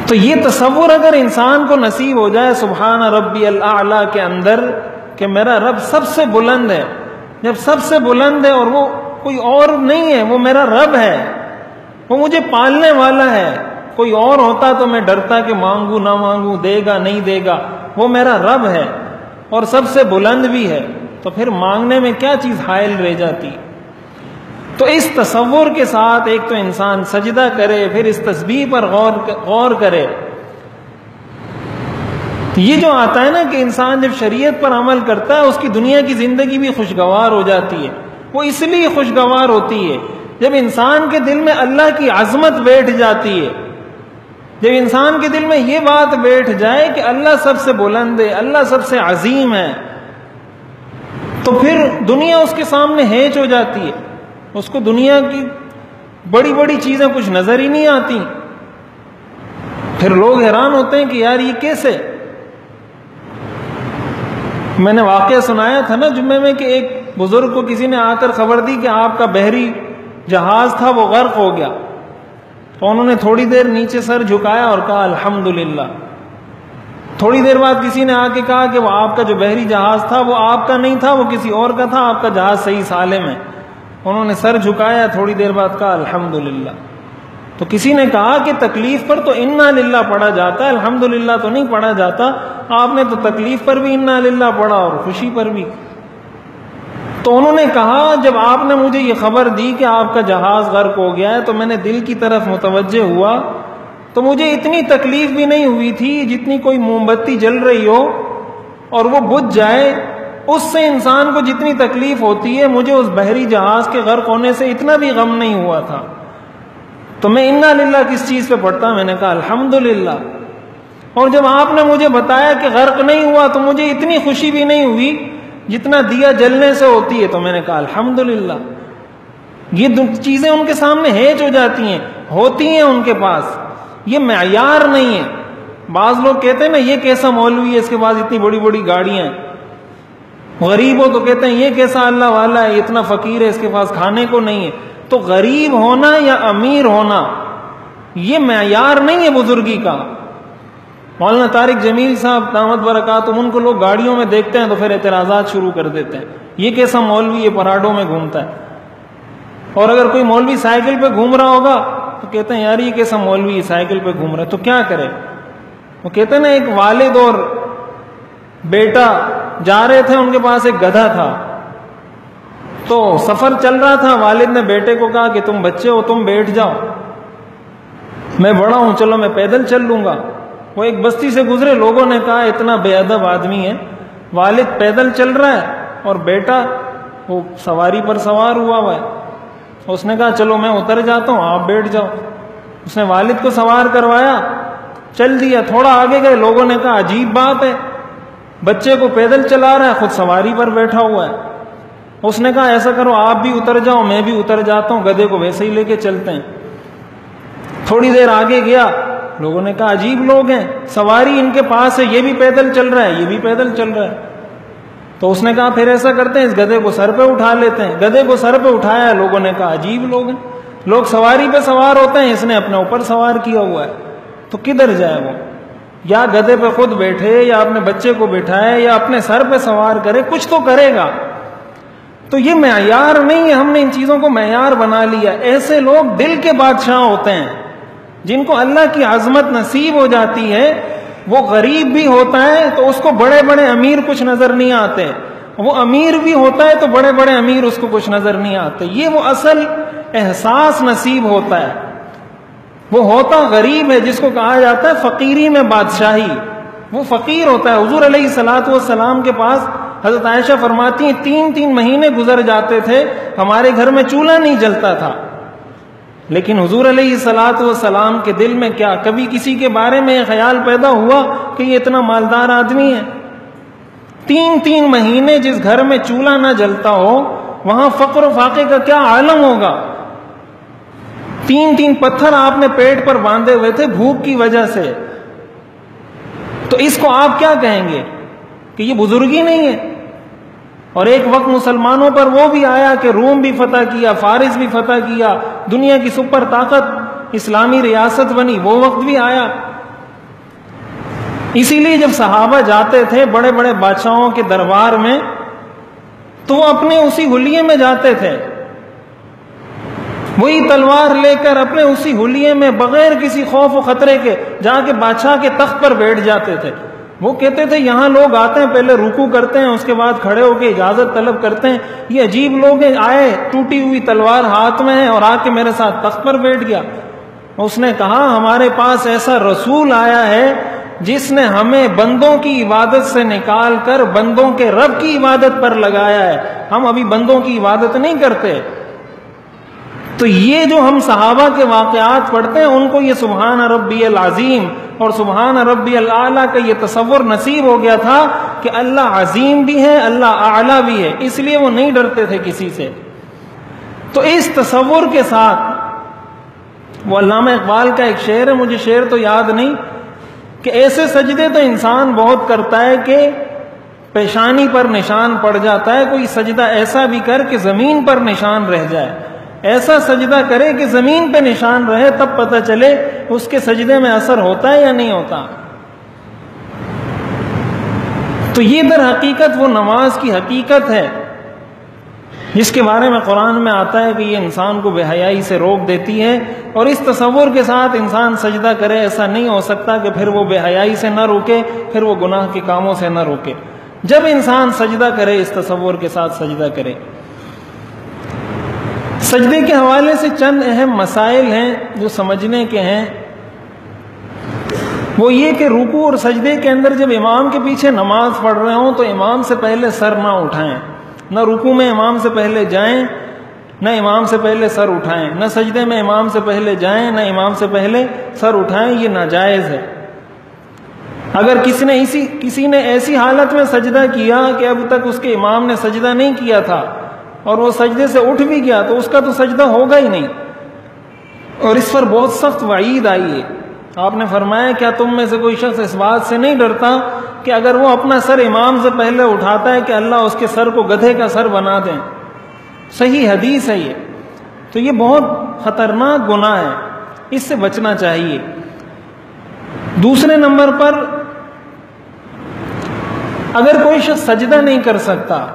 تو یہ تصور اگر انسان کو نصیب ہو جائے سبحان ربی الاعلی کے اندر کہ میرا رب سب سے بلند ہے، جب سب سے بلند ہے اور وہ کوئی اور نہیں ہے، وہ میرا رب ہے، وہ مجھے پالنے والا ہے. کوئی اور ہوتا تو میں ڈرتا کہ مانگوں نہ مانگوں، دے گا نہیں دے گا. وہ میرا رب ہے اور سب سے بلند بھی ہے، تو پھر مانگنے میں کیا چیز حائل رہ جاتی؟ تو اس تصور کے ساتھ ایک تو انسان سجدہ کرے، پھر اس تسبیح پر غور کرے. یہ جو آتا ہے نا کہ انسان جب شریعت پر عمل کرتا ہے اس کی دنیا کی زندگی بھی خوشگوار ہو جاتی ہے. وہ اس لیے خوشگوار ہوتی ہے جب انسان کے دل میں اللہ کی عظمت بیٹھ جاتی ہے، جب انسان کے دل میں یہ بات بیٹھ جائے کہ اللہ سب سے بلند ہے، اللہ سب سے عظیم ہے، تو پھر دنیا اس کے سامنے ہیچ ہو جاتی ہے. اس کو دنیا کی بڑی بڑی چیزیں کچھ نظر ہی نہیں آتی. پھر لوگ حیران ہوتے ہیں کہ یار یہ کیسے؟ میں نے واقعہ سنایا تھا نا جمعے میں کہ ایک بزرگ کو کسی نے آ کر خبر دی کہ آپ کا بحری جہاز تھا وہ غرق ہو گیا. تو انہوں نے تھوڑی دیر نیچے سر جھکایا اور کہا الحمدللہ. تھوڑی دیر بعد کسی نے آ کے کہا کہ وہ آپ کا جو بحری جہاز تھا وہ آپ کا نہیں تھا، وہ کسی اور کا تھا، آپ کا جہاز صحیح سالم ہے. انہوں نے سر جھکایا، تھوڑی دیر بعد کہا الحمدللہ. تو کسی نے کہا کہ تکلیف پر تو انا للہ پڑھا جاتا ہے، الحمدللہ تو نہیں پڑھا جاتا. آپ نے تو تکلیف پر بھی انا للہ پڑھا اور خوشی پر بھی. تو انہوں نے کہا جب آپ نے مجھے یہ خبر دی کہ آپ کا جہاز غرق ہو گیا ہے تو میں نے دل کی طرف متوجہ ہوا، تو مجھے اتنی تکلیف بھی نہیں ہوئی تھی جتنی کوئی موم بتی جل رہی ہو اور وہ بجھ جائے، اس سے انسان کو جتنی تکلیف ہوتی ہے مجھے اس بحری جہاز کے غرق ہونے سے اتنا بھی غم نہیں ہوا تھا. تو میں انا للہ کس چیز پہ پڑھتا؟ میں نے کہا الحمدللہ. اور جب آپ نے مجھے بتایا کہ غرق نہیں ہوا تو مجھے اتنی خوشی بھی نہیں ہوئی جتنا دیا جلنے سے ہوتی ہے. تو میں نے کہا الحمدللہ. یہ چیزیں ان کے سامنے ہیچ ہو جاتی ہیں، ہوتی ہیں ان کے پاس. یہ معیار نہیں ہے. بعض لوگ کہتے ہیں نا یہ کیسا مولوی ہے، اس کے پاس اتنی بڑی بڑی گاڑیاں ہیں. غریب ہو تو کہتے ہیں یہ کیسا اللہ والا ہے، اتنا فقیر ہے، اس کے پاس کھانے کو نہیں ہے. تو غریب ہونا یا امیر ہونا یہ معیار نہیں ہے بزرگی کا. مولانا طارق جمیل صاحب دامت برکاتہم، ان کو لوگ گاڑیوں میں دیکھتے ہیں تو پھر اعتراضات شروع کر دیتے ہیں، یہ کیسا مولوی، یہ پراڈوں میں گھومتا ہے. اور اگر کوئی مولوی سائیکل پہ گھوم رہا ہوگا تو کہتے ہیں یار یہ کیسا مولوی ہے سائیکل پہ گھوم رہا ہے، تو کیا کرے؟ وہ کہتے ہیں نا ایک والد اور بیٹا جا رہے تھے، ان کے پاس ایک گدھا تھا. تو سفر چل رہا تھا، والد نے بیٹے کو کہا کہ تم بچے ہو، تم بیٹھ جاؤ، میں بڑا ہوں، چلو میں پیدل چل لوں گا. وہ ایک بستی سے گزرے، لوگوں نے کہا اتنا بے ادب آدمی ہے، والد پیدل چل رہا ہے اور بیٹا وہ سواری پر سوار ہوا ہے. اس نے کہا چلو میں اتر جاتا ہوں، آپ بیٹھ جاؤ. اس نے والد کو سوار کروایا، چل دیا. تھوڑا آگے گئے، لوگوں نے کہا عجیب بات ہے، بچے کو پیدل چلا رہا ہے، خود سواری پر بیٹھا ہوا ہے. اس نے کہا ایسا کرو آپ بھی اتر جاؤ، میں بھی اتر جاتا ہوں، گدھے کو ویسے ہی لے کے چلتے ہیں. تھوڑی دیر آگے گیا، لوگوں نے کہا عجیب لوگ ہیں، سواری ان کے پاس ہے، یہ بھی پیدل چل رہا ہے، یہ بھی پیدل چل رہا ہے. تو اس نے کہا پھر ایسا کرتے ہیں اس گدھے کو سر پہ اٹھا لیتے ہیں. گدھے کو سر پہ اٹھایا، لوگوں نے کہا عجیب لوگ ہیں، لوگ سواری پہ سوار ہوتے ہیں، اس نے اپنے اوپر سوار کیا ہوا ہے، تو کدھر جائے وہ؟ یا گدھے پہ خود بیٹھے یا اپنے بچے کو بٹھائے یا اپنے سر پہ سوار کرے، کچھ تو کرے گا. تو یہ معیار نہیں ہے، ہم نے ان چیزوں کو معیار بنا لیا. ایسے لوگ دل کے بادشاہ ہوتے ہیں جن کو اللہ کی عظمت نصیب ہو جاتی ہے. وہ غریب بھی ہوتا ہے تو اس کو بڑے بڑے امیر کچھ نظر نہیں آتے، وہ امیر بھی ہوتا ہے تو بڑے بڑے امیر اس کو کچھ نظر نہیں آتے. یہ وہ اصل احساس نصیب ہوتا ہے. وہ ہوتا غریب ہے جس کو کہا جاتا ہے فقیری میں بادشاہی. وہ فقیر ہوتا ہے. حضور علیہ الصلوۃ والسلام کے پاس حضرت عائشہ فرماتی ہیں 3 مہینے گزر جاتے تھے ہمارے گھر میں چولہا نہیں جلتا تھا. لیکن حضور علیہ الصلوۃ والسلام کے دل میں کیا کبھی کسی کے بارے میں یہ خیال پیدا ہوا کہ یہ اتنا مالدار آدمی ہے؟ 3 مہینے جس گھر میں چولہا نہ جلتا ہو وہاں فقر و فاقے کا کیا عالم ہوگا. 3 پتھر آپ نے پیٹ پر باندھے ہوئے تھے بھوک کی وجہ سے. تو اس کو آپ کیا کہیں گے کہ یہ بزرگی نہیں ہے؟ اور ایک وقت مسلمانوں پر وہ بھی آیا کہ روم بھی فتح کیا، فارس بھی فتح کیا، دنیا کی سپر طاقت اسلامی ریاست بنی، وہ وقت بھی آیا. اسی لیے جب صحابہ جاتے تھے بڑے بڑے بادشاہوں کے دربار میں تو وہ اپنے اسی حلیے میں جاتے تھے، وہی تلوار لے کر اپنے اسی حلیے میں بغیر کسی خوف و خطرے کے جا کے بادشاہ کے تخت پر بیٹھ جاتے تھے. وہ کہتے تھے یہاں لوگ آتے ہیں پہلے رکوع کرتے ہیں اس کے بعد کھڑے ہو کے اجازت طلب کرتے ہیں، یہ عجیب لوگ ہیں، آئے ٹوٹی ہوئی تلوار ہاتھ میں ہے اور آ کے میرے ساتھ تخت پر بیٹھ گیا. اس نے کہا ہمارے پاس ایسا رسول آیا ہے جس نے ہمیں بندوں کی عبادت سے نکال کر بندوں کے رب کی عبادت پر لگایا ہے. ہم ابھی بندوں کی عبادت نہیں کرتے. تو یہ جو ہم صحابہ کے واقعات پڑھتے ہیں ان کو یہ سبحان ربی العظیم اور سبحان ربی الاعلیٰ کا یہ تصور نصیب ہو گیا تھا کہ اللہ عظیم بھی ہے، اللہ اعلیٰ بھی ہے، اس لیے وہ نہیں ڈرتے تھے کسی سے. تو اس تصور کے ساتھ وہ علامہ اقبال کا ایک شعر ہے، مجھے شعر تو یاد نہیں، کہ ایسے سجدے تو انسان بہت کرتا ہے کہ پیشانی پر نشان پڑ جاتا ہے. کوئی سجدہ ایسا بھی کر کہ زمین پر نشان رہ جائے، ایسا سجدہ کرے کہ زمین پہ نشان رہے، تب پتہ چلے اس کے سجدے میں اثر ہوتا ہے یا نہیں ہوتا. تو یہ در حقیقت وہ نماز کی حقیقت ہے جس کے بارے میں قرآن میں آتا ہے کہ یہ انسان کو بے حیائی سے روک دیتی ہے. اور اس تصور کے ساتھ انسان سجدہ کرے ایسا نہیں ہو سکتا کہ پھر وہ بے حیائی سے نہ روکے، پھر وہ گناہ کے کاموں سے نہ روکے. جب انسان سجدہ کرے اس تصور کے ساتھ سجدہ کرے. سجدے کے حوالے سے چند اہم مسائل ہیں جو سمجھنے کے ہیں. وہ یہ کہ رکوع اور سجدے کے اندر جب امام کے پیچھے نماز پڑھ رہے ہوں تو امام سے پہلے سر نہ اٹھائیں. نہ رکوع میں امام سے پہلے جائیں، نہ امام سے پہلے سر اٹھائیں، نہ سجدے میں امام سے پہلے جائیں، نہ امام سے پہلے سر اٹھائیں. یہ ناجائز ہے. اگر کسی نے ایسی حالت میں سجدہ کیا کہ اب تک اس کے امام نے سجدہ نہیں کیا تھا اور وہ سجدے سے اٹھ بھی گیا تو اس کا تو سجدہ ہوگا ہی نہیں. اور اس پر بہت سخت وعید آئی ہے. آپ نے فرمایا کیا تم میں سے کوئی شخص اس بات سے نہیں ڈرتا کہ اگر وہ اپنا سر امام سے پہلے اٹھاتا ہے کہ اللہ اس کے سر کو گدھے کا سر بنا دیں. صحیح حدیث ہے یہ. تو یہ بہت خطرناک گناہ ہے، اس سے بچنا چاہیے. دوسرے نمبر پر اگر کوئی شخص سجدہ نہیں کر سکتا،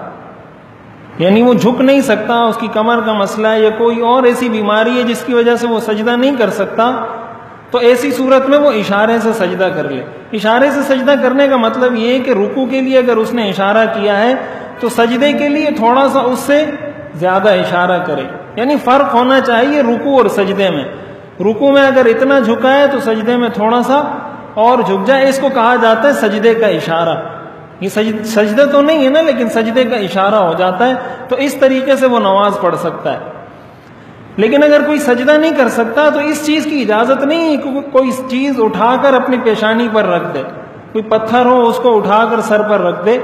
یعنی وہ جھک نہیں سکتا، اس کی کمر کا مسئلہ ہے یا کوئی اور ایسی بیماری ہے جس کی وجہ سے وہ سجدہ نہیں کر سکتا، تو ایسی صورت میں وہ اشارے سے سجدہ کر لے. اشارے سے سجدہ کرنے کا مطلب یہ ہے کہ رکوع کے لیے اگر اس نے اشارہ کیا ہے تو سجدے کے لیے تھوڑا سا اس سے زیادہ اشارہ کرے. یعنی فرق ہونا چاہیے رکوع اور سجدے میں. رکوع میں اگر اتنا جھکا ہے تو سجدے میں تھوڑا سا اور جھک جائے. اس کو کہا جاتا ہے سجدے کا اشارہ. یہ سجدہ تو نہیں ہے نا، لیکن سجدے کا اشارہ ہو جاتا ہے. تو اس طریقے سے وہ نماز پڑھ سکتا ہے. لیکن اگر کوئی سجدہ نہیں کر سکتا تو اس چیز کی اجازت نہیں ہے کہ کوئی چیز اٹھا کر اپنی پیشانی پر رکھ دے، کوئی پتھر ہو اس کو اٹھا کر سر پر رکھ دے.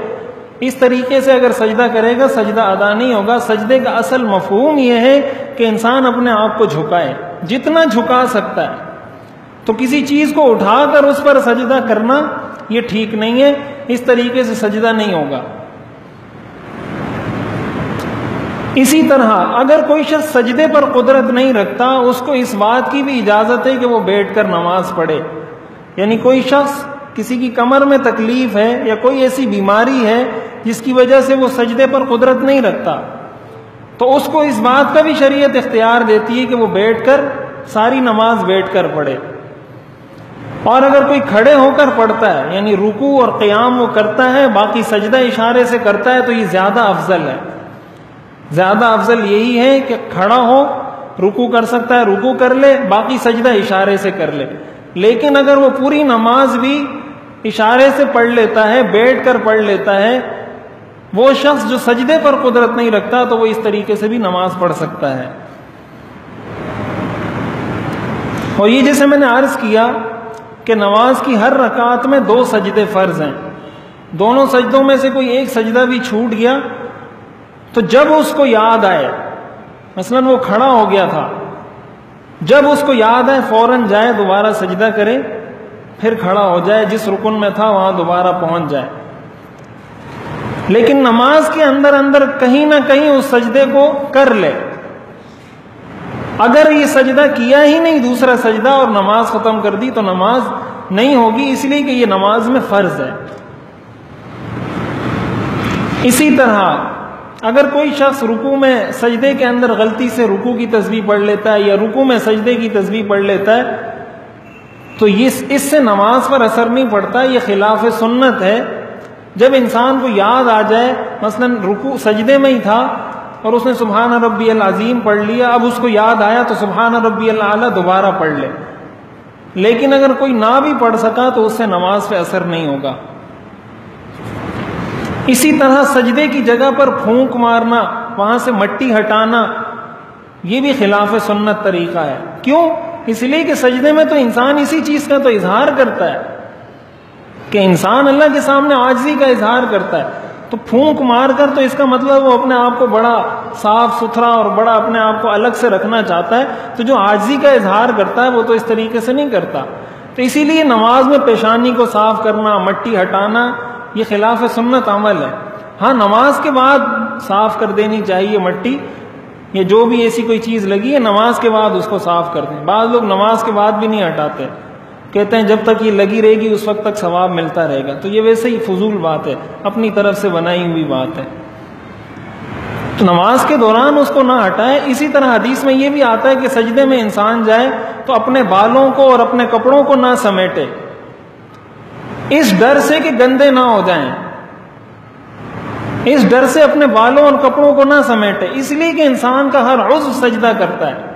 اس طریقے سے اگر سجدہ کرے گا سجدہ ادا نہیں ہوگا. سجدے کا اصل مفہوم یہ ہے کہ انسان اپنے آپ کو جھکائے، جتنا جھکا سکتا ہے. تو کسی چیز کو اٹھا کر اس پر سجدہ کرنا یہ ٹھیک نہیں ہے. اس طریقے سے سجدہ نہیں ہوگا. اسی طرح اگر کوئی شخص سجدے پر قدرت نہیں رکھتا، اس کو اس بات کی بھی اجازت ہے کہ وہ بیٹھ کر نماز پڑھے. یعنی کوئی شخص کسی کی کمر میں تکلیف ہے یا کوئی ایسی بیماری ہے جس کی وجہ سے وہ سجدے پر قدرت نہیں رکھتا، تو اس کو اس بات کا بھی شریعت اختیار دیتی ہے کہ وہ بیٹھ کر ساری نماز بیٹھ کر پڑھے۔ اور اگر کوئی کھڑے ہو کر پڑھتا ہے، یعنی رکوع اور قیام وہ کرتا ہے، باقی سجدہ اشارے سے کرتا ہے، تو یہ زیادہ افضل ہے۔ زیادہ افضل یہی ہے کہ کھڑا ہو، رکوع کر سکتا ہے رکوع کر لے، باقی سجدہ اشارے سے کر لے۔ لیکن اگر وہ پوری نماز بھی اشارے سے پڑھ لیتا ہے، بیٹھ کر پڑھ لیتا ہے، وہ شخص جو سجدے پر قدرت نہیں رکھتا تو وہ اس طریقے سے بھی نماز پڑھ سکتا ہے۔ اور یہ جیسے میں نے عرض کیا کہ نماز کی ہر رکعت میں 2 سجدے فرض ہیں، دونوں سجدوں میں سے کوئی ایک سجدہ بھی چھوٹ گیا تو جب اس کو یاد آئے، مثلا وہ کھڑا ہو گیا تھا، جب اس کو یاد آئے فوراً جائے دوبارہ سجدہ کرے، پھر کھڑا ہو جائے، جس رکن میں تھا وہاں دوبارہ پہنچ جائے۔ لیکن نماز کے اندر اندر کہیں نہ کہیں اس سجدے کو کر لے۔ اگر یہ سجدہ کیا ہی نہیں دوسرا سجدہ اور نماز ختم کر دی تو نماز نہیں ہوگی، اس لیے کہ یہ نماز میں فرض ہے۔ اسی طرح اگر کوئی شخص رکوع میں سجدے کے اندر غلطی سے رکوع کی تسبیح پڑھ لیتا ہے یا رکوع میں سجدے کی تسبیح پڑھ لیتا ہے تو اس سے نماز پر اثر نہیں پڑتا، یہ خلاف سنت ہے۔ جب انسان کو یاد آ جائے، مثلا رکوع سجدے میں ہی تھا اور اس نے سبحان ربی العظیم پڑھ لیا، اب اس کو یاد آیا تو سبحان ربی الاعلیٰ دوبارہ پڑھ لے۔ لیکن اگر کوئی نہ بھی پڑھ سکا تو اس سے نماز پہ اثر نہیں ہوگا۔ اسی طرح سجدے کی جگہ پر پھونک مارنا، وہاں سے مٹی ہٹانا، یہ بھی خلاف سنت طریقہ ہے۔ کیوں؟ اس لیے کہ سجدے میں تو انسان اسی چیز کا تو اظہار کرتا ہے کہ انسان اللہ کے سامنے عاجزی کا اظہار کرتا ہے، تو پھونک مار کر تو اس کا مطلب وہ اپنے آپ کو بڑا صاف ستھرا اور بڑا اپنے آپ کو الگ سے رکھنا چاہتا ہے، تو جو عاجزی کا اظہار کرتا ہے وہ تو اس طریقے سے نہیں کرتا۔ تو اسی لیے نماز میں پیشانی کو صاف کرنا، مٹی ہٹانا، یہ خلاف سنت عمل ہے۔ ہاں نماز کے بعد صاف کر دینی چاہیے مٹی، یا جو بھی ایسی کوئی چیز لگی ہے نماز کے بعد اس کو صاف کر دیں۔ بعض لوگ نماز کے بعد بھی نہیں ہٹاتے، کہتے ہیں جب تک یہ لگی رہے گی اس وقت تک ثواب ملتا رہے گا، تو یہ ویسے ہی فضول بات ہے، اپنی طرف سے بنائی ہوئی بات ہے۔ تو نماز کے دوران اس کو نہ ہٹائے۔ اسی طرح حدیث میں یہ بھی آتا ہے کہ سجدے میں انسان جائے تو اپنے بالوں کو اور اپنے کپڑوں کو نہ سمیٹے، اس ڈر سے کہ گندے نہ ہو جائیں، اس ڈر سے اپنے بالوں اور کپڑوں کو نہ سمیٹے، اس لیے کہ انسان کا ہر عضو سجدہ کرتا ہے۔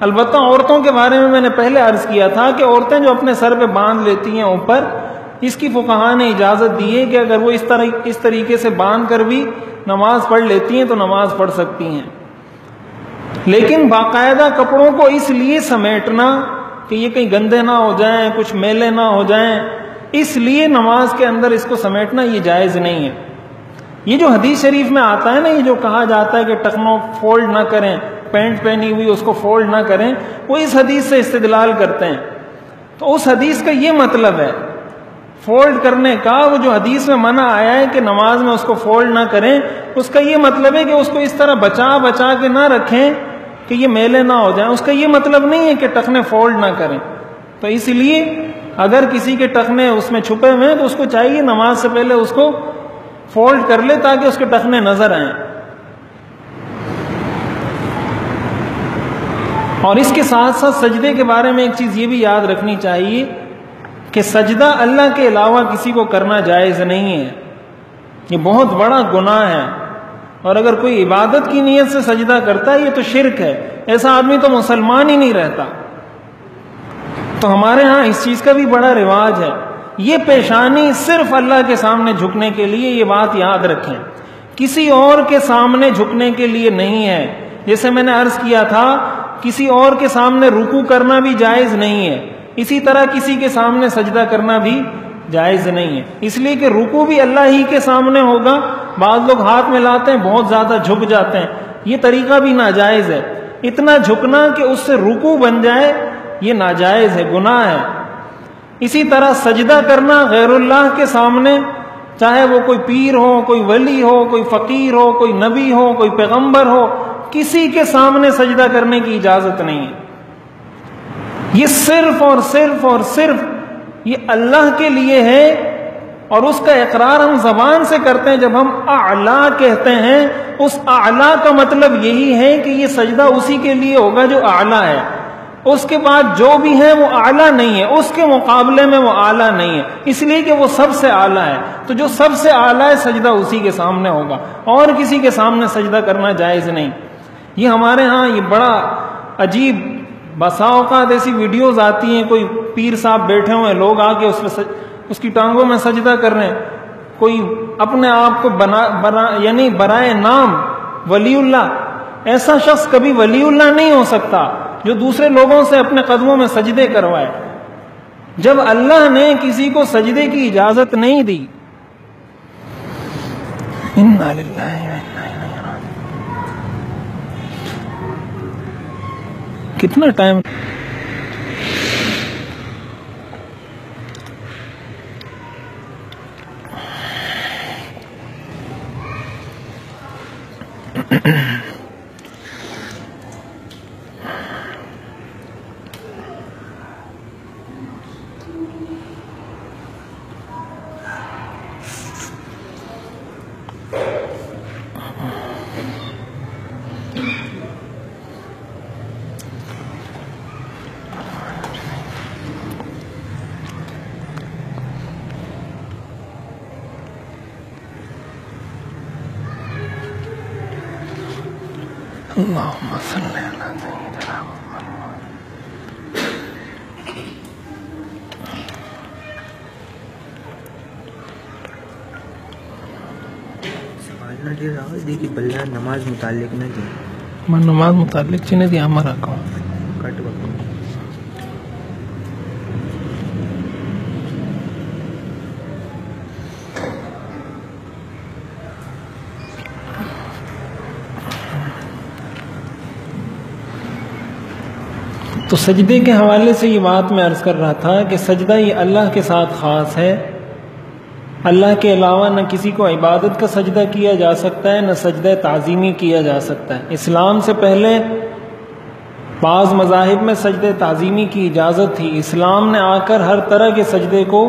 البتہ عورتوں کے بارے میں نے پہلے عرض کیا تھا کہ عورتیں جو اپنے سر پہ باندھ لیتی ہیں اوپر، اس کی فقہاء نے اجازت دی ہے کہ اگر وہ اس طریقے سے باندھ کر بھی نماز پڑھ لیتی ہیں تو نماز پڑھ سکتی ہیں۔ لیکن باقاعدہ کپڑوں کو اس لیے سمیٹنا کہ یہ کہیں گندے نہ ہو جائیں، کچھ میلے نہ ہو جائیں، اس لیے نماز کے اندر اس کو سمیٹنا یہ جائز نہیں ہے۔ یہ جو حدیث شریف میں آتا ہے نا، یہ جو کہا جاتا ہے کہ ٹخنوں فولڈ نہ کریں، پینٹ پہنی ہوئی اس کو فولڈ نہ کریں، وہ اس حدیث سے استدلال کرتے ہیں۔ تو اس حدیث کا یہ مطلب ہے فولڈ کرنے کا، وہ جو حدیث میں منع آیا ہے کہ نماز میں اس کو فولڈ نہ کریں، اس کا یہ مطلب ہے کہ اس کو اس طرح بچا کے نہ رکھیں کہ یہ میلے نہ ہو جائیں۔ اس کا یہ مطلب نہیں ہے کہ ٹخنے فولڈ نہ کریں۔ تو اس لیے اگر کسی کے ٹخنے اس میں چھپے ہوئے ہیں تو اس کو چاہیے نماز سے پہلے اس کو فولڈ کر لے تاکہ اس کے ٹخنے نظر آئیں۔ اور اس کے ساتھ ساتھ سجدے کے بارے میں ایک چیز یہ بھی یاد رکھنی چاہیے کہ سجدہ اللہ کے علاوہ کسی کو کرنا جائز نہیں ہے، یہ بہت بڑا گناہ ہے۔ اور اگر کوئی عبادت کی نیت سے سجدہ کرتا ہے یہ تو شرک ہے، ایسا آدمی تو مسلمان ہی نہیں رہتا۔ تو ہمارے ہاں اس چیز کا بھی بڑا رواج ہے، یہ پیشانی صرف اللہ کے سامنے جھکنے کے لیے، یہ بات یاد رکھیں، کسی اور کے سامنے جھکنے کے لیے نہیں ہے۔ جیسے میں نے عرض کیا تھا کسی اور کے سامنے رکوع کرنا بھی جائز نہیں ہے، اسی طرح کسی کے سامنے سجدہ کرنا بھی جائز نہیں ہے، اس لیے کہ رکوع بھی اللہ ہی کے سامنے ہوگا۔ بعض لوگ ہاتھ میں لاتے ہیں، بہت زیادہ جھک جاتے ہیں، یہ طریقہ بھی ناجائز ہے۔ اتنا جھکنا کہ اس سے رکوع بن جائے یہ ناجائز ہے، گناہ ہے۔ اسی طرح سجدہ کرنا غیر اللہ کے سامنے، چاہے وہ کوئی پیر ہو، کوئی ولی ہو، کوئی فقیر ہو، کوئی نبی ہو، کوئی پیغمبر ہو، کسی کے سامنے سجدہ کرنے کی اجازت نہیں ہے۔ یہ صرف اور صرف یہ اللہ کے لیے ہے، اور اس کا اقرار ہم زبان سے کرتے ہیں جب ہم اعلیٰ کہتے ہیں۔ اس اعلیٰ کا مطلب یہی ہے کہ یہ سجدہ اسی کے لیے ہوگا جو اعلیٰ ہے، اس کے بعد جو بھی ہے وہ اعلیٰ نہیں ہے، اس کے مقابلے میں وہ اعلیٰ نہیں ہے، اس لیے کہ وہ سب سے اعلیٰ ہے۔ تو جو سب سے اعلیٰ ہے سجدہ اسی کے سامنے ہوگا، اور کسی کے سامنے سجدہ کرنا جائز نہیں۔ یہ ہمارے ہاں یہ بڑا عجیب، بسا اوقات ایسی ویڈیوز آتی ہیں، کوئی پیر صاحب بیٹھے ہوئے ہیں، لوگ آ کے اس کی ٹانگوں میں سجدہ کر رہے ہیں، کوئی اپنے آپ کو یعنی برائے نام ولی اللہ۔ ایسا شخص کبھی ولی اللہ نہیں ہو سکتا جو دوسرے لوگوں سے اپنے قدموں میں سجدے کروائے۔ جب اللہ نے کسی کو سجدے کی اجازت نہیں دی، انا للہ و انا الیہ راجعون۔ کتنا ٹائم اللہم صلی علی سیدنا محمد۔ دیکھیے بلّہ نماز متعلق نہ دی، میں نماز متعلق چنے دیا ہمارا کہوں کٹ وقت تو سجدے کے حوالے سے یہ بات میں عرض کر رہا تھا کہ سجدہ یہ اللہ کے ساتھ خاص ہے، اللہ کے علاوہ نہ کسی کو عبادت کا سجدہ کیا جا سکتا ہے، نہ سجدہ تعظیمی کیا جا سکتا ہے۔ اسلام سے پہلے بعض مذاہب میں سجدہ تعظیمی کی اجازت تھی، اسلام نے آ کر ہر طرح کے سجدے کو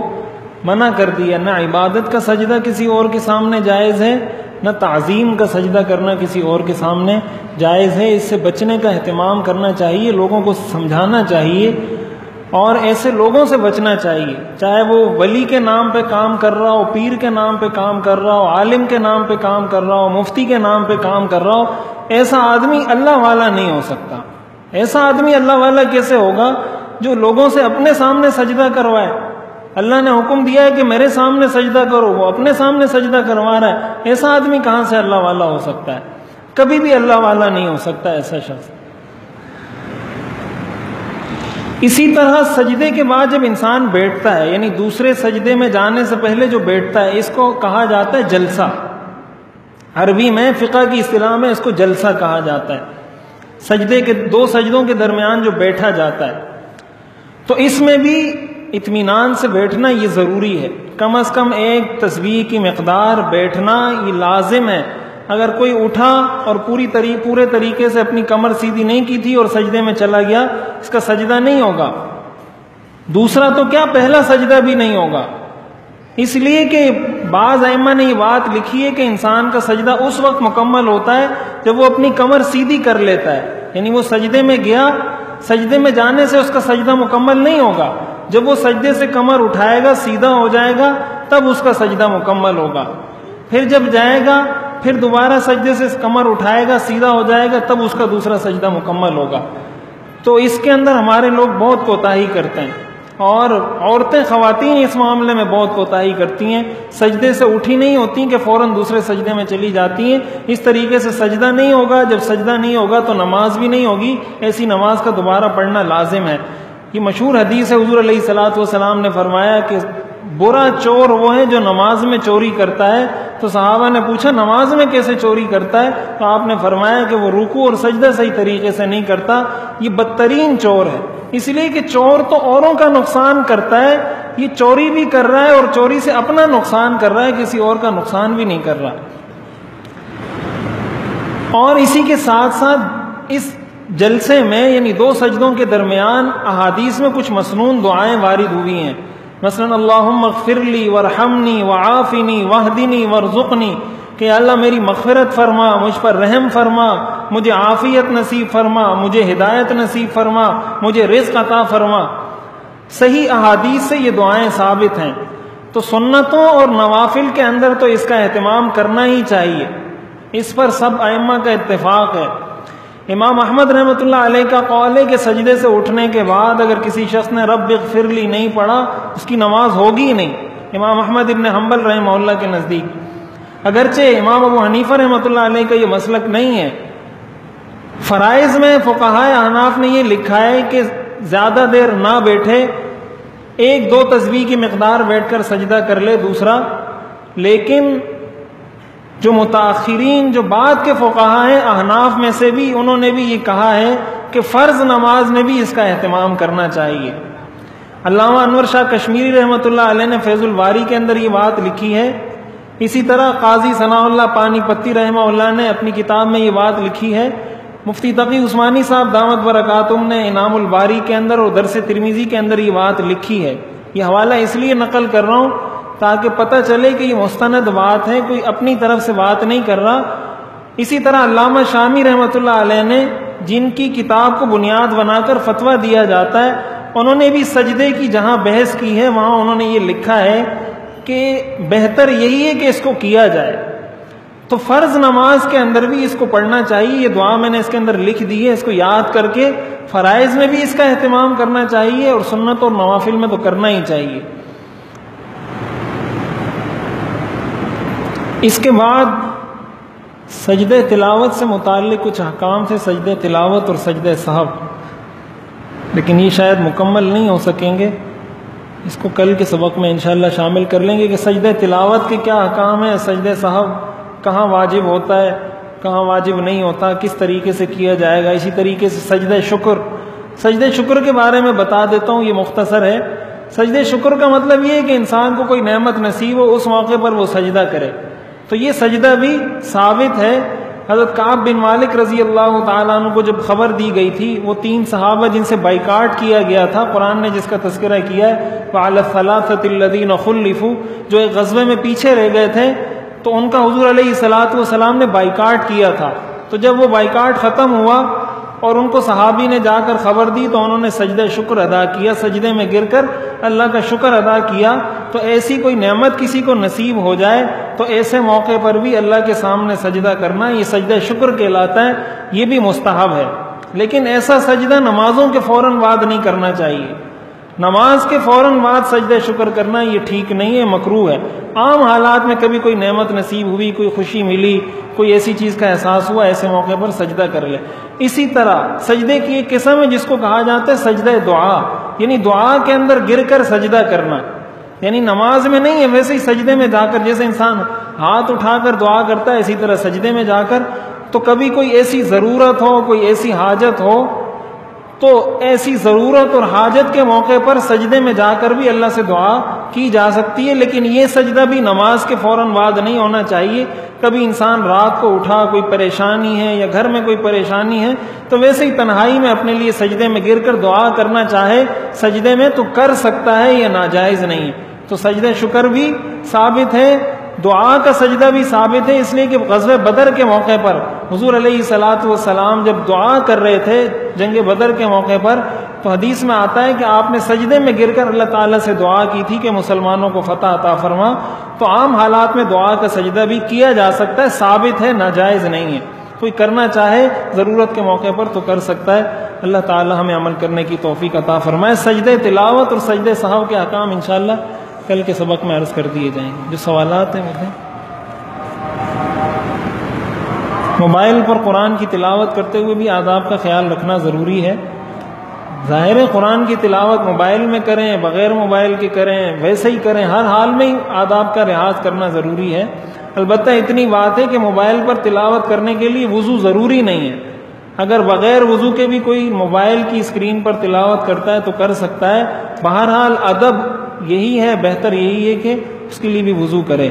منع کر دیا۔ نہ عبادت کا سجدہ کسی اور کے سامنے جائز ہے، نہ تعظیم کا سجدہ کرنا کسی اور کے سامنے جائز ہے۔ اس سے بچنے کا اہتمام کرنا چاہیے، لوگوں کو سمجھانا چاہیے، اور ایسے لوگوں سے بچنا چاہیے، چاہے وہ ولی کے نام پہ کام کر رہا ہو، پیر کے نام پہ کام کر رہا ہو، عالم کے نام پہ کام کر رہا ہو، مفتی کے نام پہ کام کر رہا ہو۔ ایسا آدمی اللہ والا نہیں ہو سکتا۔ ایسا آدمی اللہ والا کیسے ہوگا جو لوگوں سے اپنے سامنے سجدہ کروائے؟ اللہ نے حکم دیا ہے کہ میرے سامنے سجدہ کرو، وہ اپنے سامنے سجدہ کروا رہا ہے۔ ایسا آدمی کہاں سے اللہ والا ہو سکتا ہے؟ کبھی بھی اللہ والا نہیں ہو سکتا ایسا شخص۔ اسی طرح سجدے کے بعد جب انسان بیٹھتا ہے، یعنی دوسرے سجدے میں جانے سے پہلے جو بیٹھتا ہے، اس کو کہا جاتا ہے جلسہ۔ عربی میں فقہ کی اصطلاح میں اس کو جلسہ کہا جاتا ہے، سجدے کے دو سجدوں کے درمیان جو بیٹھا جاتا ہے۔ تو اس میں بھی اطمینان سے بیٹھنا یہ ضروری ہے، کم از کم ایک تسبیح کی مقدار بیٹھنا یہ لازم ہے۔ اگر کوئی اٹھا اور پورے طریقے سے اپنی کمر سیدھی نہیں کی تھی اور سجدے میں چلا گیا، اس کا سجدہ نہیں ہوگا۔ دوسرا تو کیا، پہلا سجدہ بھی نہیں ہوگا، اس لیے کہ بعض ائمہ نے یہ بات لکھی ہے کہ انسان کا سجدہ اس وقت مکمل ہوتا ہے جب وہ اپنی کمر سیدھی کر لیتا ہے، یعنی وہ سجدے میں گیا، سجدے میں جانے سے اس کا سجدہ مکمل نہیں ہوگا۔ جب وہ سجدے سے کمر اٹھائے گا، سیدھا ہو جائے گا، تب اس کا سجدہ مکمل ہوگا۔ پھر جب جائے گا، پھر دوبارہ سجدے سے کمر اٹھائے گا، سیدھا ہو جائے گا، تب اس کا دوسرا سجدہ مکمل ہوگا۔ تو اس کے اندر ہمارے لوگ بہت کوتاہی کرتے ہیں، اور عورتیں، خواتین اس معاملے میں بہت کوتاہی کرتی ہیں، سجدے سے اٹھی نہیں ہوتی کہ فوراً دوسرے سجدے میں چلی جاتی ہیں۔ اس طریقے سے سجدہ نہیں ہوگا، جب سجدہ نہیں ہوگا تو نماز بھی نہیں ہوگی، ایسی نماز کا دوبارہ پڑھنا لازم ہے۔ یہ مشہور حدیث ہے، حضور علیہ الصلوۃ والسلام نے فرمایا کہ برا چور وہ ہے جو نماز میں چوری کرتا ہے۔ تو صحابہ نے پوچھا نماز میں کیسے چوری کرتا ہے؟ تو آپ نے فرمایا کہ وہ رکوع اور سجدہ صحیح طریقے سے نہیں کرتا، یہ بدترین چور ہے۔ اس لیے کہ چور تو اوروں کا نقصان کرتا ہے، یہ چوری بھی کر رہا ہے اور چوری سے اپنا نقصان کر رہا ہے، کسی اور کا نقصان بھی نہیں کر رہا۔ اور اسی کے ساتھ ساتھ اس جلسے میں، یعنی دو سجدوں کے درمیان، احادیث میں کچھ مسنون دعائیں وارد ہوئی ہیں۔ مثلا اللہم اغفر لی وارحمنی وعافنی واہدنی وارزقنی، کہ اللہ میری مغفرت فرما، مجھ پر رحم فرما، مجھے عافیت نصیب فرما، مجھے ہدایت نصیب فرما، مجھے رزق عطا فرما۔ صحیح احادیث سے یہ دعائیں ثابت ہیں، تو سنتوں اور نوافل کے اندر تو اس کا اہتمام کرنا ہی چاہیے، اس پر سب ائمہ کا اتفاق ہے۔ امام احمد رحمۃ اللہ علیہ کا قول ہے کہ سجدے سے اٹھنے کے بعد اگر کسی شخص نے رب اغفر لی نہیں پڑھا، اس کی نماز ہوگی ہی نہیں، امام احمد ابن حنبل رحمہ اللہ کے نزدیک۔ اگرچہ امام ابو حنیفہ رحمۃ اللہ علیہ کا یہ مسلک نہیں ہے۔ فرائض میں فقہائے احناف نے یہ لکھا ہے کہ زیادہ دیر نہ بیٹھے، 1-2 تسبیح کی مقدار بیٹھ کر سجدہ کر لے دوسرا، لیکن جو متاخرین جو بعد کے فقہاء ہیں احناف میں سے بھی، انہوں نے بھی یہ کہا ہے کہ فرض نماز میں بھی اس کا اہتمام کرنا چاہیے۔ علامہ انور شاہ کشمیری رحمۃ اللہ علیہ نے فیض الباری کے اندر یہ بات لکھی ہے، اسی طرح قاضی ثناء اللہ پانی پتی رحمہ اللہ نے اپنی کتاب میں یہ بات لکھی ہے، مفتی تقی عثمانی صاحب دامت برکاتہم نے انعام الباری کے اندر اور درس ترمذی کے اندر یہ بات لکھی ہے۔ یہ حوالہ اس لیے نقل کر رہا ہوں تاکہ پتہ چلے کہ یہ مستند بات ہے، کوئی اپنی طرف سے بات نہیں کر رہا۔ اسی طرح علامہ شامی رحمۃ اللہ علیہ نے، جن کی کتاب کو بنیاد بنا کر فتویٰ دیا جاتا ہے، انہوں نے بھی سجدے کی جہاں بحث کی ہے وہاں انہوں نے یہ لکھا ہے کہ بہتر یہی ہے کہ اس کو کیا جائے۔ تو فرض نماز کے اندر بھی اس کو پڑھنا چاہیے، یہ دعا میں نے اس کے اندر لکھ دی ہے، اس کو یاد کر کے فرائض میں بھی اس کا اہتمام کرنا چاہیے اور سنت اور نوافل میں تو کرنا ہی چاہیے۔ اس کے بعد سجدہ تلاوت سے متعلق کچھ احکام تھے، سجدہ تلاوت اور سجدہ سہو، لیکن یہ شاید مکمل نہیں ہو سکیں گے، اس کو کل کے سبق میں انشاءاللہ شامل کر لیں گے کہ سجدہ تلاوت کے کیا احکام ہیں، سجدہ سہو کہاں واجب ہوتا ہے، کہاں واجب نہیں ہوتا، کس طریقے سے کیا جائے گا۔ اسی طریقے سے سجدہ شکر کے بارے میں بتا دیتا ہوں، یہ مختصر ہے۔ سجدہ شکر کا مطلب یہ ہے کہ انسان کو کوئی نعمت نصیب ہو، اس موقع پر وہ سجدہ کرے، تو یہ سجدہ بھی ثابت ہے۔ حضرت کعب بن مالک رضی اللہ تعالیٰ عنہ کو جب خبر دی گئی تھی، وہ 3 صحابہ جن سے بائیکاٹ کیا گیا تھا، قرآن نے جس کا تذکرہ کیا ہے وَعَلَى الثَّلَاثَةِ الَّذِينَ خُلِّفُوا، جو ایک غزوے میں پیچھے رہ گئے تھے، تو ان کا حضور علیہ الصلوۃ نے بائیکاٹ کیا تھا۔ تو جب وہ بائیکاٹ ختم ہوا اور ان کو صحابی نے جا کر خبر دی تو انہوں نے سجدہ شکر ادا کیا، سجدے میں گر کر اللہ کا شکر ادا کیا۔ تو ایسی کوئی نعمت کسی کو نصیب ہو جائے تو ایسے موقع پر بھی اللہ کے سامنے سجدہ کرنا، یہ سجدہ شکر کہلاتا ہے، یہ بھی مستحب ہے۔ لیکن ایسا سجدہ نمازوں کے فوراً بعد نہیں کرنا چاہیے، نماز کے فوراً بعد سجدہ شکر کرنا یہ ٹھیک نہیں ہے، مکروہ ہے۔ عام حالات میں کبھی کوئی نعمت نصیب ہوئی، کوئی خوشی ملی، کوئی ایسی چیز کا احساس ہوا، ایسے موقع پر سجدہ کر لے۔ اسی طرح سجدے کی ایک قسم ہے جس کو کہا جاتا ہے سجدہ دعا، یعنی دعا کے اندر گر کر سجدہ کرنا، یعنی نماز میں نہیں ہے، ویسے ہی سجدے میں جا کر، جیسے انسان ہاتھ اٹھا کر دعا کرتا ہے اسی طرح سجدے میں جا کر۔ تو کبھی کوئی ایسی ضرورت ہو، کوئی ایسی حاجت ہو، تو ایسی ضرورت اور حاجت کے موقع پر سجدے میں جا کر بھی اللہ سے دعا کی جا سکتی ہے، لیکن یہ سجدہ بھی نماز کے فوراً بعد نہیں ہونا چاہیے۔ کبھی انسان رات کو اٹھا، کوئی پریشانی ہے یا گھر میں کوئی پریشانی ہے، تو ویسے ہی تنہائی میں اپنے لیے سجدے میں گر کر دعا کرنا چاہے سجدے میں تو کر سکتا ہے، یہ ناجائز نہیں۔ تو سجدہ شکر بھی ثابت ہے، دعا کا سجدہ بھی ثابت ہے، اس لیے کہ غزوہ بدر کے موقع پر حضور علیہ السلام جب دعا کر رہے تھے جنگ بدر کے موقع پر، تو حدیث میں آتا ہے کہ آپ نے سجدے میں گر کر اللہ تعالیٰ سے دعا کی تھی کہ مسلمانوں کو فتح عطا فرما۔ تو عام حالات میں دعا کا سجدہ بھی کیا جا سکتا ہے، ثابت ہے، ناجائز نہیں ہے۔ کوئی کرنا چاہے ضرورت کے موقع پر تو کر سکتا ہے۔ اللہ تعالیٰ ہمیں عمل کرنے کی توفیق عطا فرمائے۔ سجدہ تلاوت اور سجدہ سہو کے احکام انشاءاللہ کل کے سبق میں عرض کر دیے جائیں گے۔ جو سوالات ہیں وہ ہیں۔ موبائل پر قرآن کی تلاوت کرتے ہوئے بھی آداب کا خیال رکھنا ضروری ہے۔ ظاہر ہے قرآن کی تلاوت موبائل میں کریں، بغیر موبائل کے کریں، ویسے ہی کریں، ہر حال میں ہی آداب کا لحاظ کرنا ضروری ہے۔ البتہ اتنی بات ہے کہ موبائل پر تلاوت کرنے کے لیے وضو ضروری نہیں ہے۔ اگر بغیر وضو کے بھی کوئی موبائل کی اسکرین پر تلاوت کرتا ہے تو کر سکتا ہے۔ بہرحال ادب یہی ہے، بہتر یہی ہے کہ اس کے لیے بھی وضو کرے۔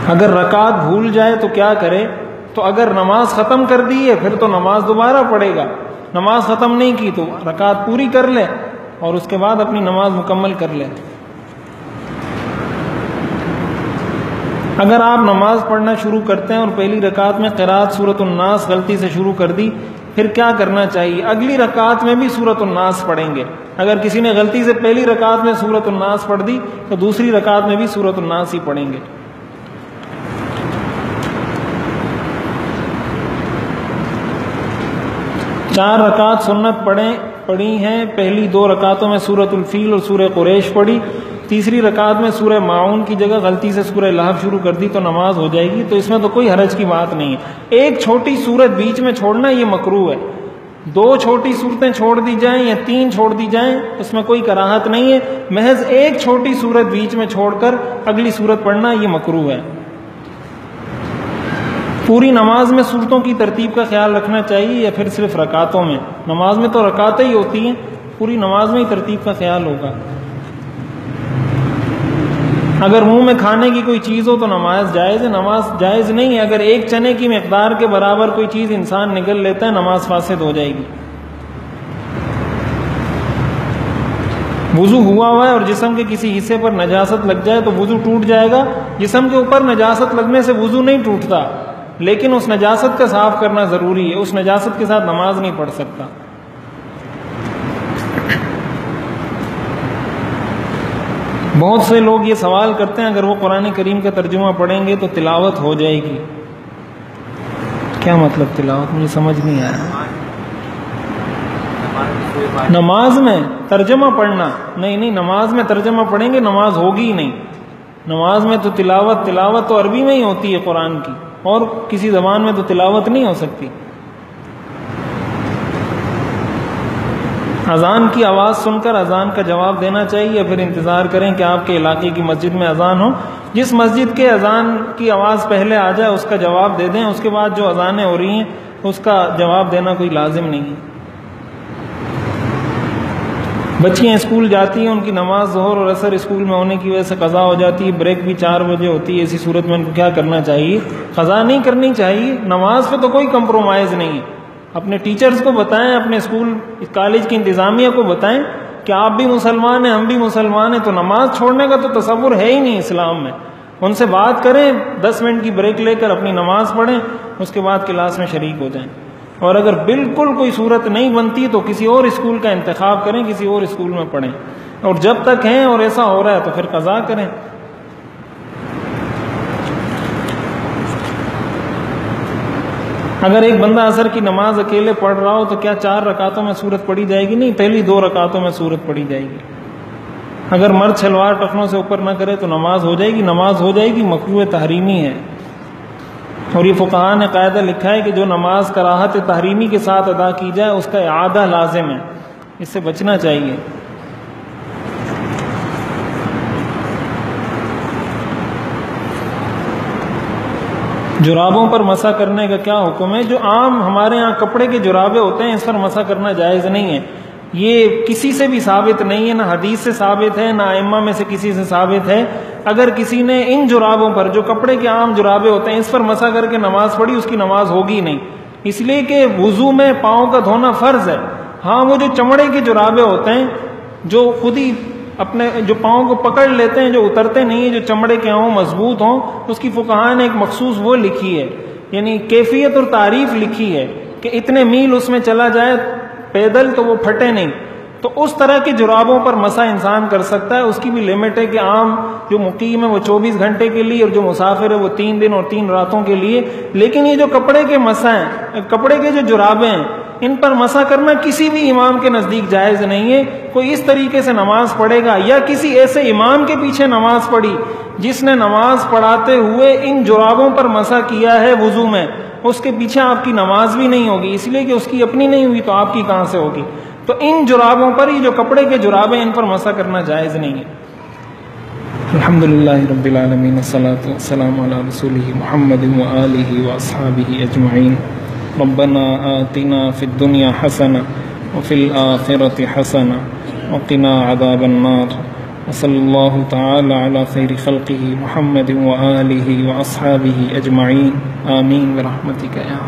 اگر رکعت بھول جائے تو کیا کرے؟ تو اگر نماز ختم کر دی ہے پھر تو نماز دوبارہ پڑھے گا، نماز ختم نہیں کی تو رکعت پوری کر لے۔ اور اس کے بعد اپنی نماز مکمل کر لے۔ اگر آپ نماز پڑھنا شروع کرتے ہیں اور پہلی رکعت میں قرات سورۃ الناس غلطی سے شروع کر دی، پھر کیا کرنا چاہیے؟ اگلی رکعت میں بھی سورۃ الناس پڑھیں گے۔ اگر کسی نے غلطی سے پہلی رکعت میں سورۃ الناس پڑھ دی تو دوسری رکعت میں بھی سورۃ الناس ہی پڑھیں گے۔ چار رکعت سنت پڑھی ہیں، پہلی دو رکعتوں میں سورۃ الفیل اور سورہ قریش پڑھی، تیسری رکعت میں سورہ معون کی جگہ غلطی سے سورہ لہب شروع کر دی تو نماز ہو جائے گی، تو اس میں تو کوئی حرج کی بات نہیں ہے۔ ایک چھوٹی سورت بیچ میں چھوڑنا یہ مکروہ ہے، دو چھوٹی صورتیں چھوڑ دی جائیں یا تین چھوڑ دی جائیں اس میں کوئی کراہت نہیں ہے، محض ایک چھوٹی سورت بیچ میں چھوڑ کر اگلی سورت پڑھنا یہ مکروہ ہے۔ پوری نماز میں سورتوں کی ترتیب کا خیال رکھنا چاہیے یا پھر صرف رکعتوں میں؟ نماز میں تو رکعتیں ہی ہوتی ہیں، پوری نماز میں ہی ترتیب کا خیال ہوگا۔ اگر منہ میں کھانے کی کوئی چیز ہو تو نماز جائز ہے، نماز جائز نہیں ہے اگر ایک چنے کی مقدار کے برابر کوئی چیز انسان نگل لیتا ہے، نماز فاسد ہو جائے گی۔ وضو ہوا ہے اور جسم کے کسی حصے پر نجاست لگ جائے تو وضو ٹوٹ جائے گا۔ جسم کے اوپر نجاست لگنے سے وضو نہیں ٹوٹتا، لیکن اس نجاست کا صاف کرنا ضروری ہے، اس نجاست کے ساتھ نماز نہیں پڑھ سکتا۔ بہت سے لوگ یہ سوال کرتے ہیں اگر وہ قرآن کریم کا ترجمہ پڑھیں گے تو تلاوت ہو جائے گی۔ کیا مطلب تلاوت؟ مجھے سمجھ نہیں آیا۔ نماز میں ترجمہ پڑھنا نہیں، نماز میں ترجمہ پڑھیں گے نماز ہوگی ہی نہیں۔ نماز میں تو تلاوت تو عربی میں ہی ہوتی ہے قرآن کی، اور کسی زبان میں تو تلاوت نہیں ہو سکتی۔ اذان کی آواز سن کر اذان کا جواب دینا چاہیے یا پھر انتظار کریں کہ آپ کے علاقے کی مسجد میں اذان ہو؟ جس مسجد کے اذان کی آواز پہلے آ جائے اس کا جواب دے دیں، اس کے بعد جو اذانیں ہو رہی ہیں اس کا جواب دینا کوئی لازم نہیں ہے۔ بچیاں اسکول جاتی ہیں، ان کی نماز ظہر اور عصر اسکول میں ہونے کی وجہ سے قضا ہو جاتی ہے، بریک بھی 4 بجے ہوتی ہے، ایسی صورت میں ان کو کیا کرنا چاہیے؟ قضا نہیں کرنی چاہیے، نماز پہ تو کوئی کمپرومائز نہیں ہے۔ اپنے ٹیچرز کو بتائیں، اپنے اسکول کالج کی انتظامیہ کو بتائیں کہ آپ بھی مسلمان ہیں، ہم بھی مسلمان ہیں، تو نماز چھوڑنے کا تو تصور ہے ہی نہیں اسلام میں۔ ان سے بات کریں، 10 منٹ کی بریک لے کر اپنی نماز پڑھیں، اس کے بعد کلاس میں شریک ہو جائیں۔ اور اگر بالکل کوئی صورت نہیں بنتی تو کسی اور اسکول کا انتخاب کریں، کسی اور اسکول میں پڑھیں، اور جب تک ہیں اور ایسا ہو رہا ہے تو پھر قضا کریں۔ اگر ایک بندہ عصر کی نماز اکیلے پڑھ رہا ہو تو کیا 4 رکعتوں میں سورت پڑھی جائے گی؟ نہیں، پہلی 2 رکعتوں میں سورت پڑھی جائے گی۔ اگر مرد شلوار ٹخنوں سے اوپر نہ کرے تو نماز ہو جائے گی، نماز ہو جائے گی، مکروہ تحریمی ہے۔ اور یہ فقہاء نے قاعدہ لکھا ہے کہ جو نماز کراہت تحریمی کے ساتھ ادا کی جائے اس کا اعادہ لازم ہے، اس سے بچنا چاہیے۔ جرابوں پر مسح کرنے کا کیا حکم ہے؟ جو عام ہمارے ہاں کپڑے کے جرابے ہوتے ہیں اس پر مسح کرنا جائز نہیں ہے، یہ کسی سے بھی ثابت نہیں ہے، نہ حدیث سے ثابت ہے نہ ائمہ میں سے کسی سے ثابت ہے۔ اگر کسی نے ان جرابوں پر، جو کپڑے کے عام جرابے ہوتے ہیں، اس پر مسح کر کے نماز پڑھی، اس کی نماز ہوگی نہیں، اس لیے کہ وضو میں پاؤں کا دھونا فرض ہے۔ ہاں وہ جو چمڑے کے جرابے ہوتے ہیں جو خود ہی اپنے جو پاؤں کو پکڑ لیتے ہیں، جو اترتے نہیں ہیں، جو چمڑے کے ہوں، مضبوط ہوں، اس کی فقہاء نے ایک مخصوص وہ لکھی ہے، یعنی کیفیت اور تعریف لکھی ہے کہ اتنے میل اس میں چلا جائے پیدل تو وہ پھٹے نہیں، تو اس طرح کے جرابوں پر مسح انسان کر سکتا ہے۔ اس کی بھی لمٹ ہے کہ عام جو مقیم ہے وہ 24 گھنٹے کے لیے، اور جو مسافر ہے وہ 3 دن اور 3 راتوں کے لیے۔ لیکن یہ جو کپڑے کے مسح ہیں، کپڑے کے جو جرابے ہیں، ان پر مسح کرنا کسی بھی امام کے نزدیک جائز نہیں ہے۔ کوئی اس طریقے سے نماز پڑھے گا یا کسی ایسے امام کے پیچھے نماز پڑھی جس نے نماز پڑھاتے ہوئے ان جرابوں پر مسح کیا ہے وضو میں، اس کے پیچھے آپ کی نماز بھی نہیں ہوگی، اس لیے کہ اس کی اپنی نہیں ہوئی تو آپ کی کہاں سے ہوگی؟ تو ان جرابوں پر، یہ جو کپڑے کے جرابے ہیں، ان پر مسح کرنا جائز نہیں ہے۔ الحمدللہ رب العالمین، والصلاۃ والسلام علی رسولہ محمد وآلہ واصحابہ اجمعین۔ ربنا آتنا فی الدنیا حسنہ وفی الآخرۃ حسنہ وقنا عذاب النار، وصلی اللہ تعالی علی خیر خلقہ محمد وآلہ واصحابہ اجمعین، آمین برحمتک یا